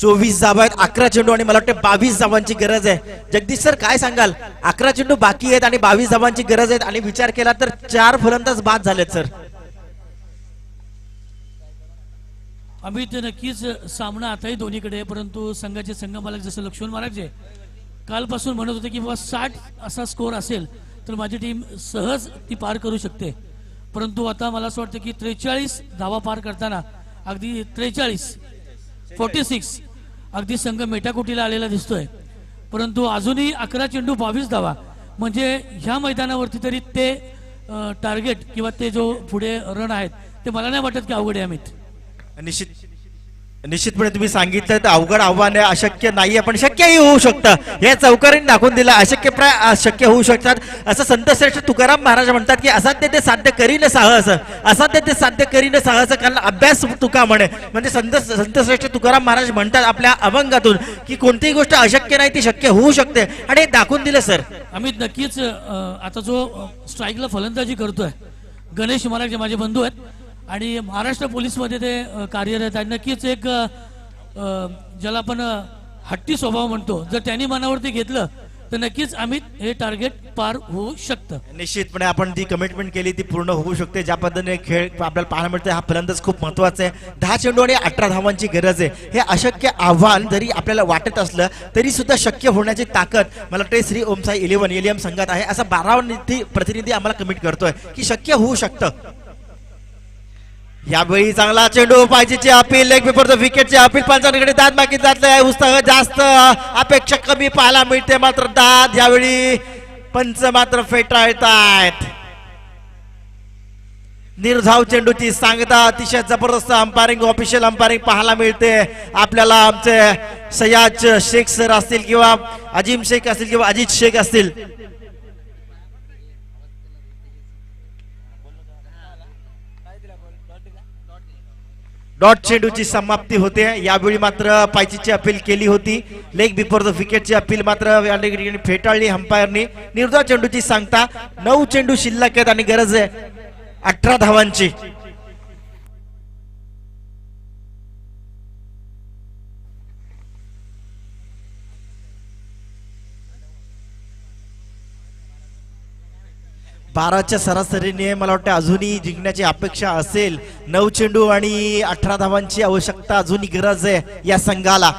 Speaker 4: 24 धावा आहेत, 11 चेंडू आणि मला वाटतं 22 धावांची गरज आहे. जगदीश सर काय सांगाल, 11 चेंडू बाकी आहेत आणि 22 धावांची गरज आहे आणि विचार केला तर 4 फलंदाज बाद झालेत सर.
Speaker 2: अमित, नक्कीच सामना आताही दोन्हीकडे, परंतु संघाचे संघमालक जसं लक्ष्मण महाराज कालपासून म्हणत होते की बाबा 60 असा स्कोर असेल तर माझी टीम सहज ती पार करू शकते. परंतु आता मला असं वाटतं की 43 धावा पार करताना अगदी 46 अगदी संघ मेटाकुटीला आलेला दिसतोय. परंतु अजूनही 11 चेंडू 22 धावा, म्हणजे ह्या मैदानावरती तरी ते टार्गेट किंवा ते जो पुढे रन आहेत ते मला नाही वाटत की अवघड आहे अमित.
Speaker 4: निश्चितपणे तुम्ही सांगितलं तर अवघड आव्हान आहे, अशक्य नाहीये, पण शक्यही होऊ शकतं. हे चौकारीने दाखवून दिलं, अशक्य प्राय अशक्य होऊ शकतात. असं संतश्रेष्ठ तुकाराम महाराज म्हणतात की असाध्य ते साध्य करीन साहस, असाध्य ते साध्य करीन साहस, कारण अभ्यास तुका म्हणे. म्हणजे संतश्रेष्ठ तुकाराम महाराज म्हणतात आपल्या अभंगातून की कोणतीही गोष्ट अशक्य नाही ती शक्य होऊ शकते, आणि हे दाखवून दिलं सर.
Speaker 2: अमित, नक्कीच आता जो स्ट्राईकला फलंदाजी करतोय गणेश महाराज माझे बंधू आहेत आणि महाराष्ट्र पोलीसमध्ये ते कार्यरत आहेत. नक्कीच एक ज्याला आपण हट्टी स्वभाव म्हणतो, जर त्यांनी मनावरती घेतलं तर नक्कीच अमित हे टार्गेट पार होऊ शकतं.
Speaker 4: निश्चितपणे आपण जी कमिटमेंट केली ती पूर्ण होऊ शकते. ज्या पद्धतीने खेळ आपल्याला पाहायला मिळतोय हा फलंदाज खूप महत्वाचा आहे. 10 चेंडू आणि 18 धावांची गरज आहे. हे अशक्य आव्हान जरी आपल्याला वाटत असलं तरी सुद्धा शक्य होण्याची ताकद मला वाटते श्री ओम साई 11 इलियम संघात आहे, असा 12 प्रतिनिधी आम्हाला कमिट करतोय की शक्य होऊ शकतं. यावेळी चांगला चेंडू, पायचीची अपील, लेग बिफोर द विकेटची अपील, पंचांकडे दाद मागित जातले, उत्साह जास्त, अपेक्षा कमी पाहायला मिळते. मात्र दाद यावेळी पंच मात्र फेटाळतायत. निर्धाव चेंडूची सांगता, अतिशय जबरदस्त अंपायरिंग, ऑफिशियल अंपायरिंग पाहायला मिळते आपल्याला. आमचे सयाज शेख सर असतील किंवा अजिम शेख असतील किंवा अजित शेख असतील. डॉट चेंडूची समाप्ती होते. यावेळी मात्र पायचीची अपील केली होती, लेग बिफोर द विकेटची अपील मात्र फेटाळली अंपायरनी. निर्धाव चेंडूची सांगता, 9 चेंडू शिल्लक आहेत आणि गरज आहे 18 धावांची. 12च्या सरासरीने मला वाटतं अजूनही जिंकण्याची अपेक्षा असेल. 9 चेंडू आणि 18 धावांची आवश्यकता अजूनही गरज आहे या संघाला.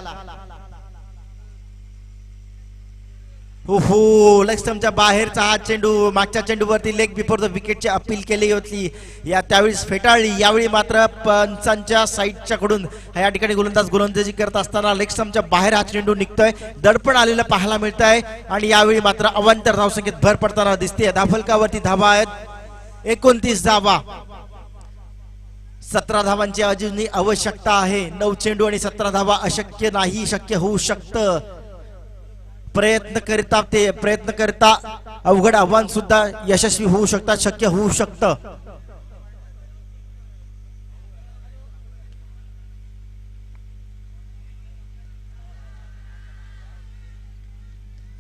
Speaker 4: हो लेग स्टंपच्या बाहेरचा हा चेंडू मागच्या चेंडूवरती लेग बिफोर द विकेटची अपील केली होती, या त्यावेळेस फेटाळली. यावेळी मात्र पंचांच्या साईडच्या कडून या ठिकाणी गोलंदाजी करत असताना लेग स्टंपच्या बाहेर हा चेंडू निघतोय, दडपण आलेलं पाहायला मिळत आहे. आणि यावेळी मात्र अवांतर धावसंख्येत भर पडताना दिसते. धावफलकावरती धावा आहेत 29 धावा. 17 धावांची अजूनही आवश्यकता आहे. 9 चेंडू आणि 17 धावा अशक्य नाही, शक्य होऊ शकतं. प्रयत्न करता अवघड आव्हान सुद्धा यशस्वी होऊ शकतात, शक्य होऊ शकतं.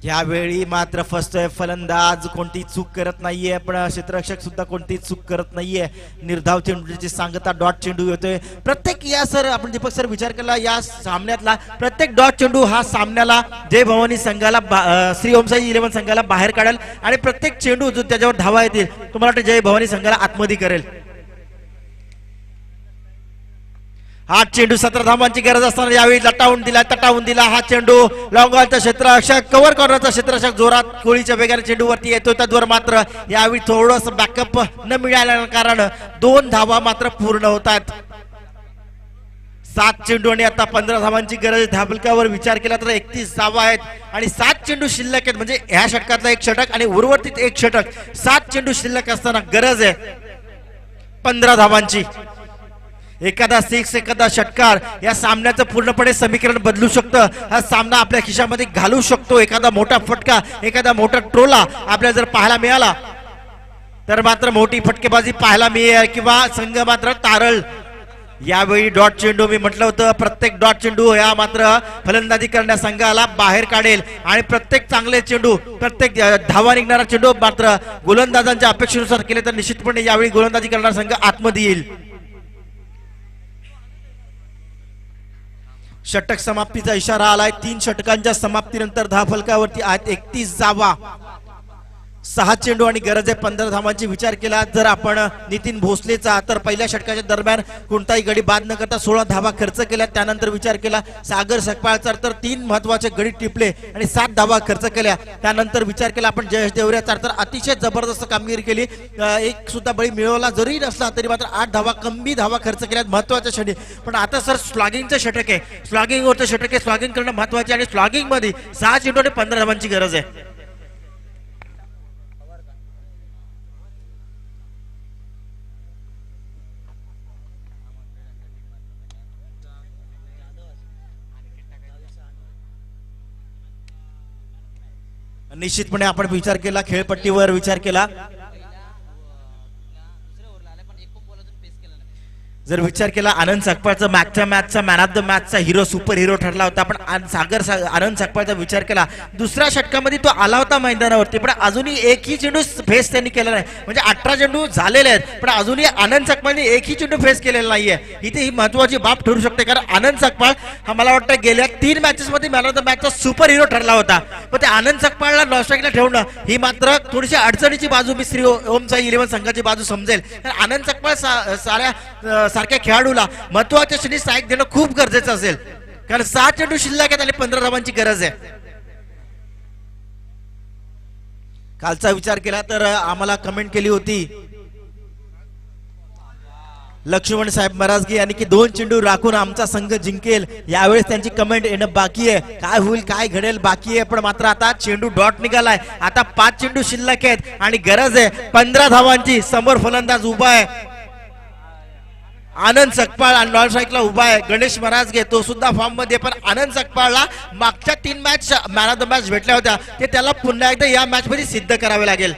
Speaker 4: यावेळी मात्र फसतोय फलंदाज, कोणती चूक करत नाहीये, पण क्षेत्ररक्षक सुद्धा कोणती चूक करत नाहीये. निर्धाव चेंडूची सांगता डॉट चेंडू येतोय. प्रत्येक या सर आपण दीपक सर विचार केला या सामन्यातला प्रत्येक डॉट चेंडू हा सामन्याला जय भवानी संघाला श्री ओमसाई 11 संघाला बाहेर काढेल आणि प्रत्येक चेंडू जो त्याच्यावर धावा येतील तुम्हाला वाटतं जय भवानी संघाला आतमध्ये करेल. हा चेंडू 17 धावांची गरज असताना यावेळी तटावून दिला हा चेंडू. लॉंग ऑलचा क्षेत्ररक्षक कव्हर कॉर्नरचा क्षेत्ररक्षक जोरात गोळीच्या वेगाने चेंडूवरती येतो. त्याद्वारे मात्र यावेळी थोडस बॅकअप न मिळाल्या कारण 2 धावा मात्र पूर्ण होतात. 7 चेंडू आणि आता 15 धावांची गरज. धाबलकावर विचार केला तर 31 धावा आहेत आणि 7 चेंडू शिल्लक आहेत, म्हणजे ह्या षटकातला 1 षटक आणि उर्वरित 1 षटक. 7 चेंडू शिल्लक असताना गरज आहे 15 धावांची. एखादा 6 एखादा षटकार या सामन्याचं पूर्णपणे समीकरण बदलू शकतं. हा सामना आपल्या खिशामध्ये घालू शकतो. एखादा मोठा फटका, एखादा मोठा ट्रोला आपल्याला जर पाहायला मिळाला तर मात्र मोठी फटकेबाजी पाहायला मिळेल किंवा संघ मात्र तारळ. यावेळी डॉट चेंडू मी म्हटलं होतं प्रत्येक डॉट चेंडू या मात्र फलंदाजी करण्या संघाला बाहेर काढेल आणि प्रत्येक चांगले चेंडू, प्रत्येक धावा निघणारा चेंडू मात्र गोलंदाजांच्या अपेक्षेनुसार केले तर निश्चितपणे यावेळी गोलंदाजी करणारा संघ आतमध्ये येईल. षटक समाप्तीचा इशारा आलाय. 3 षटकांच्या समाप्तीनंतर धावफलकावरती आहेत 31 धावा. 6 चेंडू आणि गरज आहे 15 धावांची. विचार केला जर आपण नितीन भोसलेचा तर पहिल्या षटकाच्या दरम्यान कोणताही गडी बाद न करता 16 धावा खर्च केल्या. त्यानंतर विचार केला सागर सकपाळचा तर 3 महत्वाचे गडी टिपले आणि 7 धावा खर्च केल्या. त्यानंतर विचार केला आपण जयेश देवऱ्याचा तर अतिशय जबरदस्त कामगिरी केली. एक सुद्धा बळी मिळवला जरी नसला तरी मात्र 8 धावा कमी धावा खर्च केल्यात महत्वाच्या क्षणी. पण आता सर स्लॉगिंगचं षटक आहे, स्लॉगिंगवरचं षटक आहे. स्लॉगिंग करणं महत्वाचे आणि स्लॉगिंग मध्ये 6 चेंडू आणि 15 धावांची गरज आहे. निश्चितपणे आपण विचार केला, खेळपट्टीवर विचार केला, जर विचार केला आनंद सकपाळचा मागच्या मॅचचा मॅन ऑफ द मॅचचा हिरो सुपर हिरो ठरला होता. पण आनंद सकपाळचा विचार केला दुसऱ्या षटकामध्ये तो आला होता मैदानावरती पण अजूनही एकही चेंडू फेस त्यांनी केला नाही. म्हणजे 18 चेंडू झालेले आहेत पण अजूनही आनंद सकपाळने एकही चेंडू फेस केलेला नाहीये. इथे ही महत्वाची बाब ठरू शकते कारण आनंद सकपाळ हा मला वाटतं गेल्या 3 मॅचेस मध्ये मॅन ऑफ द मॅचचा सुपर हिरो ठरला होता. पण ते आनंद सकपाळला नॉस्ट्राईकला ठेवणं ही मात्र थोडीशी अडचणीची बाजू मी श्री ओमसाई 11 संघाची बाजू समजेल. आनंद सकपाळ सारख्या खेळाडूला महत्वाच्या क्षणी स्ट्राईक देणं खूप गरजेचं असेल कारण 7 चेंडू शिल्लक आहेत आणि 15 धावांची गरज आहे. कालचा विचार केला तर आम्हाला कमेंट केली होती लक्ष्मण साहेब मराजगे यांनी की 2 चेंडू राखून आमचा संघ जिंकेल. यावेळेस त्यांची कमेंट येणं बाकी आहे, काय होईल काय घडेल बाकी आहे. पण मात्र आता चेंडू डॉट निघालाय. आता 5 चेंडू शिल्लक आहेत आणि गरज आहे 15 धावांची. समोर फलंदाज उभा आहे आनंद सकपाळ आणि नॉन स्ट्राईकला उभा आहे गणेश मराजगे, तो सुद्धा फॉर्म मध्ये. पण आनंद सकपाळला मागच्या 3 match man of the match भेटल्या होत्या ते त्याला पुन्हा एकदा या मॅच मध्ये सिद्ध करावे लागेल.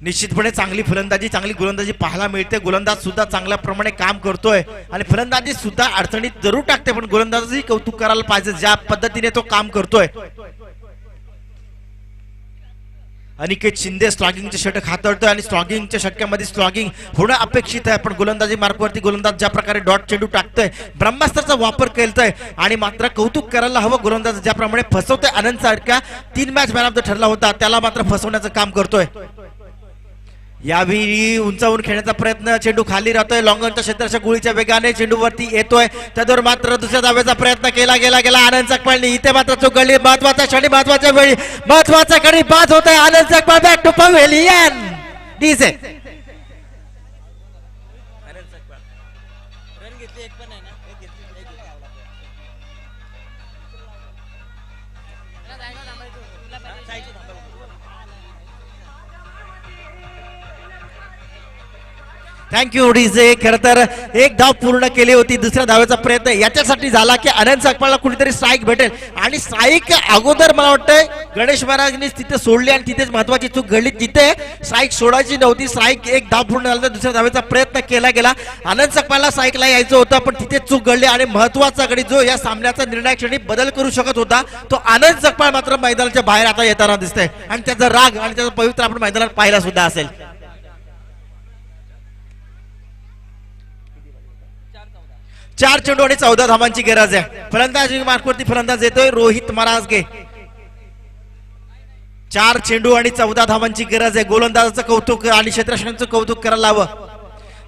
Speaker 4: निश्चितपणे चांगली फलंदाजी चांगली गोलंदाजी पाहायला मिळते. गोलंदाज सुद्धा चांगल्या प्रमाणे काम करतोय आणि फलंदाजी सुद्धा अडचणीत जरूर टाकते पण गोलंदाजी कौतुक करायला पाहिजे ज्या पद्धतीने तो काम करतोय. अनिकेत शिंदे स्ट्रॉगिंगचे षटक हाताळतोय आणि स्ट्रॉगिंगच्या षटकामध्ये स्ट्रॉगिंग होणं अपेक्षित आहे, पण गोलंदाजी मार्कवरती गोलंदाज ज्या प्रकारे डॉट चेंडू टाकतोय, ब्रह्मास्त्राचा वापर केलतोय आणि मात्र कौतुक करायला हवं, गोलंदाज ज्याप्रमाणे फसवतोय आनंद सारख्या 3 मॅच मॅन ऑफ द ठरला होता त्याला मात्र फसवण्याचं काम करतोय. यावेळी उंचावून खेळण्याचा प्रयत्न, चेंडू खाली राहतोय, लॉंगॉनच्या क्षेत्राच्या गोळीच्या वेगाने चेंडू वरती येतोय, त्यावर मात्र दुसऱ्या धावेचा प्रयत्न केला आनंद सकपाळनी इथे मात्र चुकली, महत्वाच्या क्षणी महत्वाच्या वेळी महत्वाच्या क्षणी बाद होत आहे. Anand Sakpal back to pavilion DJ. Thank you DJ. खर तर एक धाव पूर्ण केली होती, दुसऱ्या धावेचा प्रयत्न याच्यासाठी झाला की आनंद सकपाळला कुठेतरी स्ट्राईक भेटेल आणि स्ट्राईक अगोदर मला वाटतंय गणेश महाराजांनी तिथे सोडली आणि तिथेच महत्वाची चूक घडली, तिथे स्ट्राईक सोडायची नव्हती. स्ट्राईक एक धाव पूर्ण झाला तर दुसऱ्या धावेचा प्रयत्न केला गेला, आनंद सकपाळला स्ट्राईकला यायचं होतं पण तिथे चूक घडली आणि महत्वाचा गडी जो या सामन्याचा निर्णायक क्षणी बदल करू शकत होता तो आनंद सकपाळ मात्र मैदानाच्या बाहेर आता येताना दिसतंय आणि त्याचा राग आणि त्याचा पवित्र आपण मैदानात पाहिला सुद्धा असेल. 4 चेंडू आणि 14 धावांची गरज आहे. फलंदाजी मार्कवरती फलंदाज येतोय रोहित मराजगे. 4 चेंडू आणि 14 धावांची गरज आहे. गोलंदाजाचं कौतुक आणि क्षेत्ररक्षकांचं कौतुक करायला हवं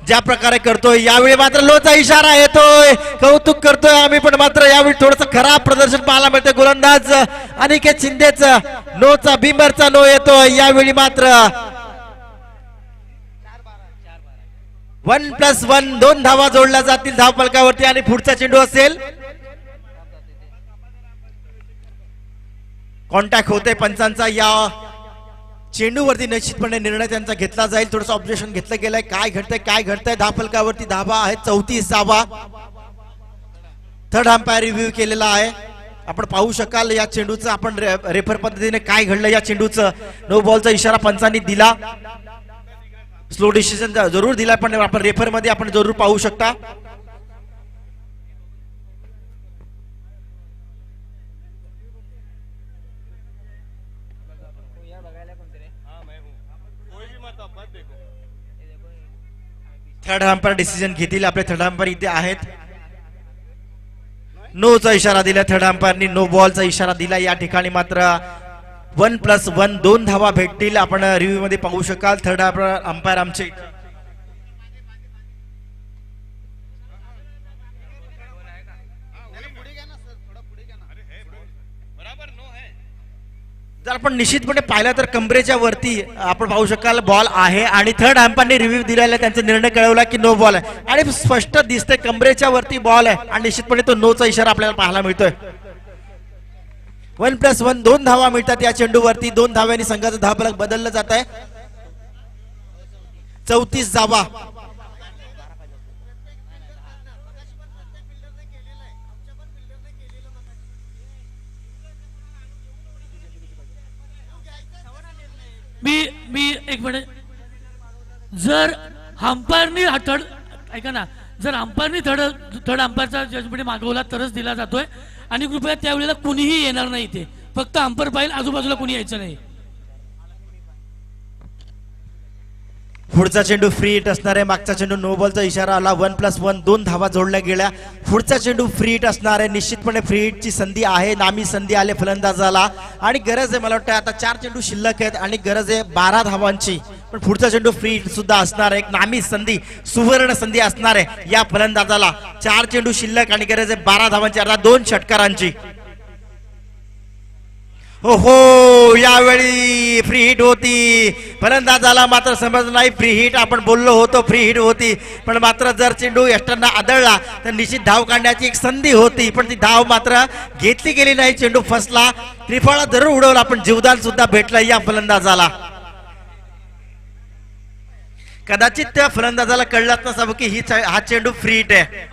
Speaker 4: ज्या प्रकारे करतोय. यावेळी मात्र लोचा इशारा येतोय, कौतुक करतोय आम्ही, पण मात्र यावेळी थोडंसं खराब प्रदर्शन पाहायला मिळतंय. गोलंदाज अनिकेत शिंदेचा नोचा बिंबरचा नो येतोय. यावेळी मात्र 1+1 2 धावा जोडल्या जातील धाव फलकावरती आणि पुढचा चेंडू असेल. कॉन्टॅक्ट होते पंचांचा, या चेंडूवरती निश्चितपणे निर्णय त्यांचा घेतला जाईल. थोडंसं ऑब्झर्वेशन घेतलं गेलंय, काय घडतंय धाव फलकावरती. धावा आहेत 34 धावा. थर्ड अंपायर रिव्ह्यू केलेला आहे, आपण पाहू शकाल या चेंडूचं आपण रेफर पद्धतीने काय घडलं. या चेंडूचं नो बॉलचा इशारा पंचांनी दिला, स्लो डिसिजन जरूर दिला, पण आपण रेफर मध्ये आपण जरूर पाहू शकता. थर्ड अंपायर डिसिजन घेतील. आपले थर्ड अंपायर इथे आहेत. नो चा इशारा दिला थर्ड अंपायरनी, नो बॉलचा इशारा दिला. या ठिकाणी मात्र 1+1 2 धावा भेटतील. आपण रिव्ह्यू मध्ये पाहू शकाल. थर्ड अंपायर आमचे जर आपण निश्चितपणे पाहिलं तर कमरेच्या वरती आपण पाहू शकाल बॉल आहे आणि थर्ड अंपायरने रिव्ह्यू दिलेला त्यांचा निर्णय कळवला की नो बॉल आहे आणि स्पष्ट दिसतंय कमरेच्या वरती बॉल आहे आणि निश्चितपणे तो नोचा इशारा आपल्याला पाहायला मिळतोय. 1+1 2 धावा मिळतात या चेंडूवरती. 2 धाव्यांनी संघाचं धावफलक बदललं जात आहे. 34 धावा.
Speaker 2: मी एक मिनिट, जर अंपायरनी ऐका ना, जर अंपायरनी थर्ड अंपायरचा जजमेंट मागवला तरच दिला जातोय आणि कृपया त्यावेळेला कुणीही येणार नाही, ते फक्त अंपायर पाहिजे, आजूबाजूला कुणी यायचं नाही.
Speaker 4: पुढचा चेंडू फ्री हिट असणार आहे. मागचा चेंडू नो बॉलचा इशारा आला. 1+1 2 धावा जोडल्या गेल्या. पुढचा चेंडू फ्री हिट असणार आहे. निश्चितपणे फ्री हिटची संधी आहे, नामी संधी आले फलंदाजाला आणि गरज आहे. मला वाटतं आता 4 चेंडू शिल्लक आहेत आणि गरज आहे 12 धावांची, पण पुढचा चेंडू फ्री हिट सुद्धा असणार आहे. एक नामी संधी, सुवर्ण संधी असणार आहे या फलंदाजाला. 4 चेंडू शिल्लक आणि गरज आहे 12 धावांची, अर्थात 2 षटकारांची. हो, यावेळी फ्री हिट होती. फलंदाजाला मात्र समज नाही फ्री हिट, आपण बोललो होतो फ्री हिट होती, पण मात्र जर चेंडू यष्टांना आदळला तर निश्चित धाव काढण्याची एक संधी होती, पण ती धाव मात्र घेतली गेली नाही. चेंडू फसला. त्रिफळा जरूर उडवला, पण जीवदान सुद्धा भेटलं या फलंदाजाला. कदाचित त्या फलंदाजाला कळलंच नसावं की हा चेंडू फ्री हिट आहे.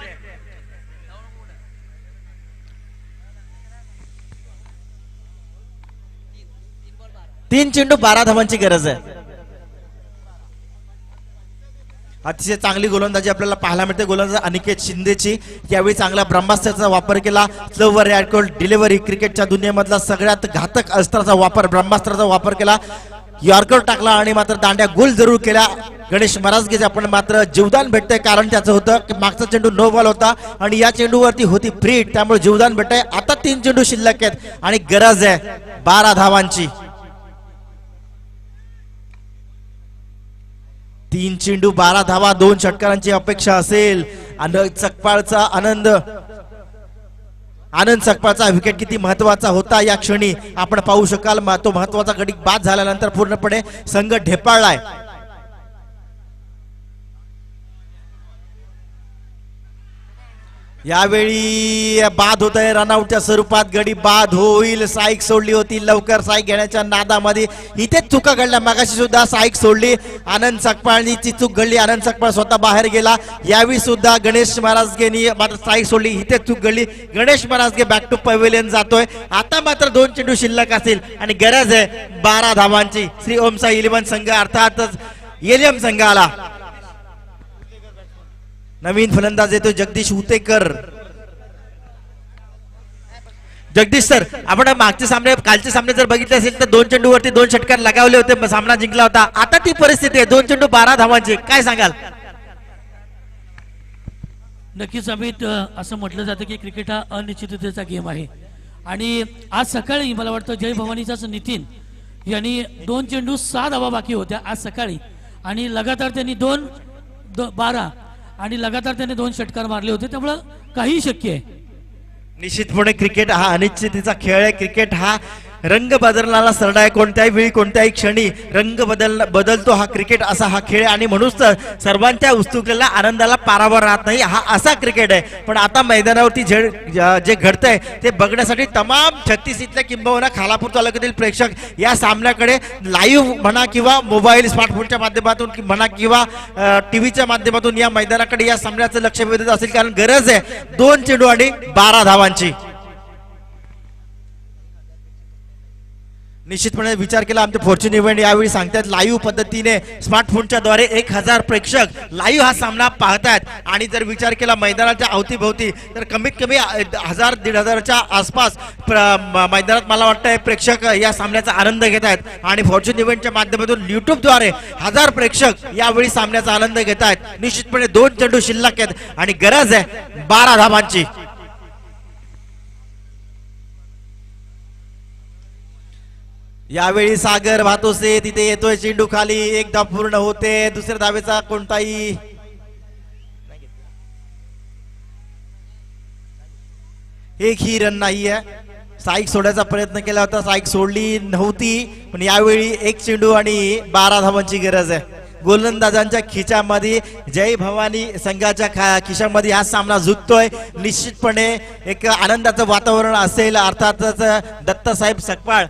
Speaker 4: तीन चेंडू 12 धावांची गरज आहे. अतिशय चांगली गोलंदाजी आपल्याला पाहायला मिळते. गोलंदाज अनिकेत शिंदेची यावेळी चांगला ब्रह्मास्त्राचा वापर केला. स्लोवर रॅडकोल डिलिव्हरी क्रिकेटच्या दुनियेमधला सगळ्यात घातक अस्त्राचा वापर, ब्रह्मास्त्राचा वापर केला. यॉर्कर टाकला आणि मात्र दांड्या गोल जरूर केल्या गणेश मराजगेचे. आपण मात्र जीवदान भेटतंय कारण त्याचं होतं की मागचा चेंडू नो बॉल होता आणि या चेंडूवरती होती फ्री हिट, त्यामुळे जीवदान भेटतंय. आता 3 चेंडू शिल्लक आहेत आणि गरज आहे 12 धावांची. 3 चेंडू 12 धावा, 2 षटकारांची अपेक्षा असेल. सकपाळचा आनंद सकपाळचा विकेट किती महत्वाचा होता या क्षणी आपण पाहू शकाल. तो महत्वाचा गडी बाद झाल्यानंतर पूर्णपणे संघ ढेपाळलाय. यावेळी बाद होत आहे रनआउटच्या स्वरूपात. गडी बाद होईल. साईक सोडली होती लवकर, साईक घेण्याच्या नादामध्ये इथे चुका घडल्या. मागाशी सुद्धा साईक सोडली, आनंद सकपाळची चूक घडली, आनंद सकपाळ स्वतः बाहेर गेला. यावेळी सुद्धा गणेश महाराजगेनी मात्र साईक सोडली, इथे चूक घडली. गणेश महाराजगे बॅक टू पवेलियन जातोय. आता मात्र 2 चेंडू शिल्लक असतील आणि गरज आहे 12 धावांची. श्री ओमसाई 11 संघ अर्थातच एलियम संघाला. नवीन फलंदाज येतो जगदीश उतेकर. जगदीश सर, आपण मागचे सामने कालचे सामने जर बघितले असेल तर 2 चेंडूवरती 2 षटकार लगावले होते, सामना जिंकला होता. आता ती परिस्थिती आहे 2 चेंडू 12 धावांची. काय सांगाल?
Speaker 2: नक्कीच अमित, असं म्हटलं जातं की क्रिकेट हा अनिश्चिततेचा गेम आहे आणि आज सकाळी मला वाटतं जय भवानीचाच नितीन यांनी 2 चेंडू 6 धावा बाकी होत्या आज सकाळी आणि लगातार त्यांनी 12 आणि लगातार त्याने 2 षटकार मारले होते, त्यामुळं काही शक्य आहे.
Speaker 4: निश्चितपणे क्रिकेट हा अनिश्चिततेचा खेळ आहे. क्रिकेट हा रंग बदलणारा सरडा आहे. कोणत्याही वेळी कोणत्याही क्षणी रंग बदलतो हा क्रिकेट, असा हा खेळ आणि म्हणूनच तर सर्वांच्या उत्सुकतेला आनंदाला पारावर राहत नाही. हा असा क्रिकेट आहे. पण आता मैदानावरती जे घडतंय ते बघण्यासाठी तमाम 36 इथल्या किंबहुना खालापूर तालुक्यातील प्रेक्षक या सामन्याकडे लाईव्ह म्हणा किंवा मोबाईल स्मार्टफोनच्या माध्यमातून म्हणा किंवा टीव्हीच्या माध्यमातून या मैदानाकडे या सामन्याचं लक्ष वेधत असेल, कारण गरज आहे 2 चेंडू आणि 12 धावांची. निश्चितपणे विचार केला आमचे फॉर्च्यून इव्हेंट यावेळी सांगतात लाईव्ह पद्धतीने स्मार्टफोनच्या द्वारे 1000 प्रेक्षक लाईव्ह हा सामना पाहतात आणि जर विचार केला मैदानाच्या अवतीभोवती तर कमीत कमी 1000-1500च्या आसपास मैदानात मला वाटतं प्रेक्षक या सामन्याचा आनंद घेत आहेत आणि फॉर्च्यून इव्हेंटच्या माध्यमातून युट्यूबद्वारे 1000 प्रेक्षक यावेळी सामन्याचा आनंद घेत आहेत. निश्चितपणे 2 चेंडू शिल्लक आहेत आणि गरज आहे 12 धावांची. यावेळी सागर भातोसे तिथे येतोय, चेंडू खाली, एक धाव पूर्ण होते. दुसऱ्या धावेचा कोणताही एकही रन नाहीये. साईक सोडायचा प्रयत्न केला होता, साईक सोडली नव्हती, पण यावेळी 1 चेंडू आणि 12 धावांची गरज आहे. गोलंदाजांच्या खिच्यामध्ये जय भवानी संघाच्या खिशामध्ये हा सामना झुकतोय. निश्चितपणे एक आनंदाचं वातावरण असेल. अर्थातच दत्तासाहेब सकपाळ,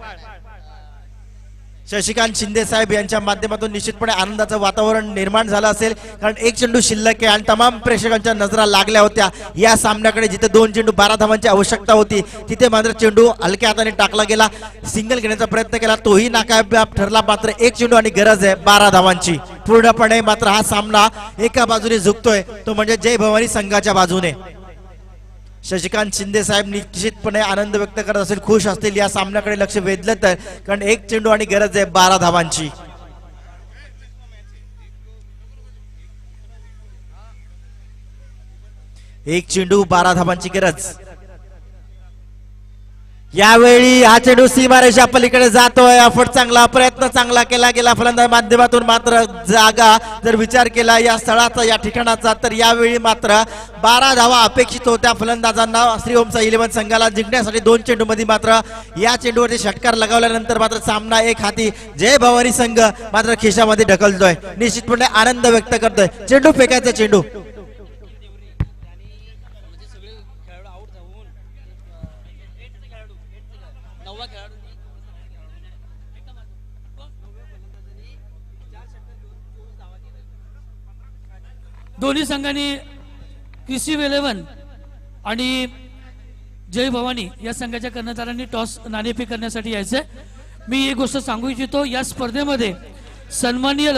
Speaker 4: शशिकांत शिंदे साहेब यांच्या माध्यमातून निश्चितपणे आनंदाचं वातावरण निर्माण झालं असेल, कारण 1 चेंडू शिल्लक आहे आणि तमाम प्रेक्षकांच्या नजरा लागल्या होत्या या सामन्याकडे. जिथे 2 चेंडू 12 धावांची आवश्यकता होती तिथे मात्र चेंडू हलक्या हाताने टाकला गेला. सिंगल घेण्याचा प्रयत्न केला, तोही नाकाबंदी ठरला. मात्र 1 चेंडू आणि गरज आहे 12 धावांची. पूर्णपणे मात्र हा सामना एका बाजूने झुकतोय, तो म्हणजे जय भवानी संघाच्या बाजूने. शशिकांत शिंदे साहेब निश्चितपणे आनंद व्यक्त करत असेल, खुश असतील या सामन्याकडे लक्ष वेधलं तर, कारण 1 चेंडू आणि गरज आहे 12 धावांची. एक चेंडू 12 धावांची गरज. यावेळी हा चेंडू सीमारेषा पलीकडे जातोय. अफट चांगला प्रयत्न चांगला केला गेला फलंदाज माध्यमातून. मात्र जागा जर विचार केला या स्थळाचा या ठिकाणाचा तर यावेळी मात्र 12 धावा अपेक्षित होत्या फलंदाजांना श्री ओमसाई 11 संघाला जिंकण्यासाठी. 2 चेंडू मध्ये मात्र या चेंडूवरती षटकार लगावल्यानंतर मात्र सामना एक हाती जय भवानी संघ मात्र खिशामध्ये ढकलतोय. निश्चितपणे आनंद व्यक्त करतोय. चेंडू फेकायचा, चेंडू
Speaker 2: दोन्ही संघांनी क्रिसिव्ह 11 आणि जय भवानी या संघाच्या कर्णधारांनी टॉस नाणेफेक करण्यासाठी यायचंय. मी एक गोष्ट सांगू इच्छितो, या स्पर्धेमध्ये सन्माननीय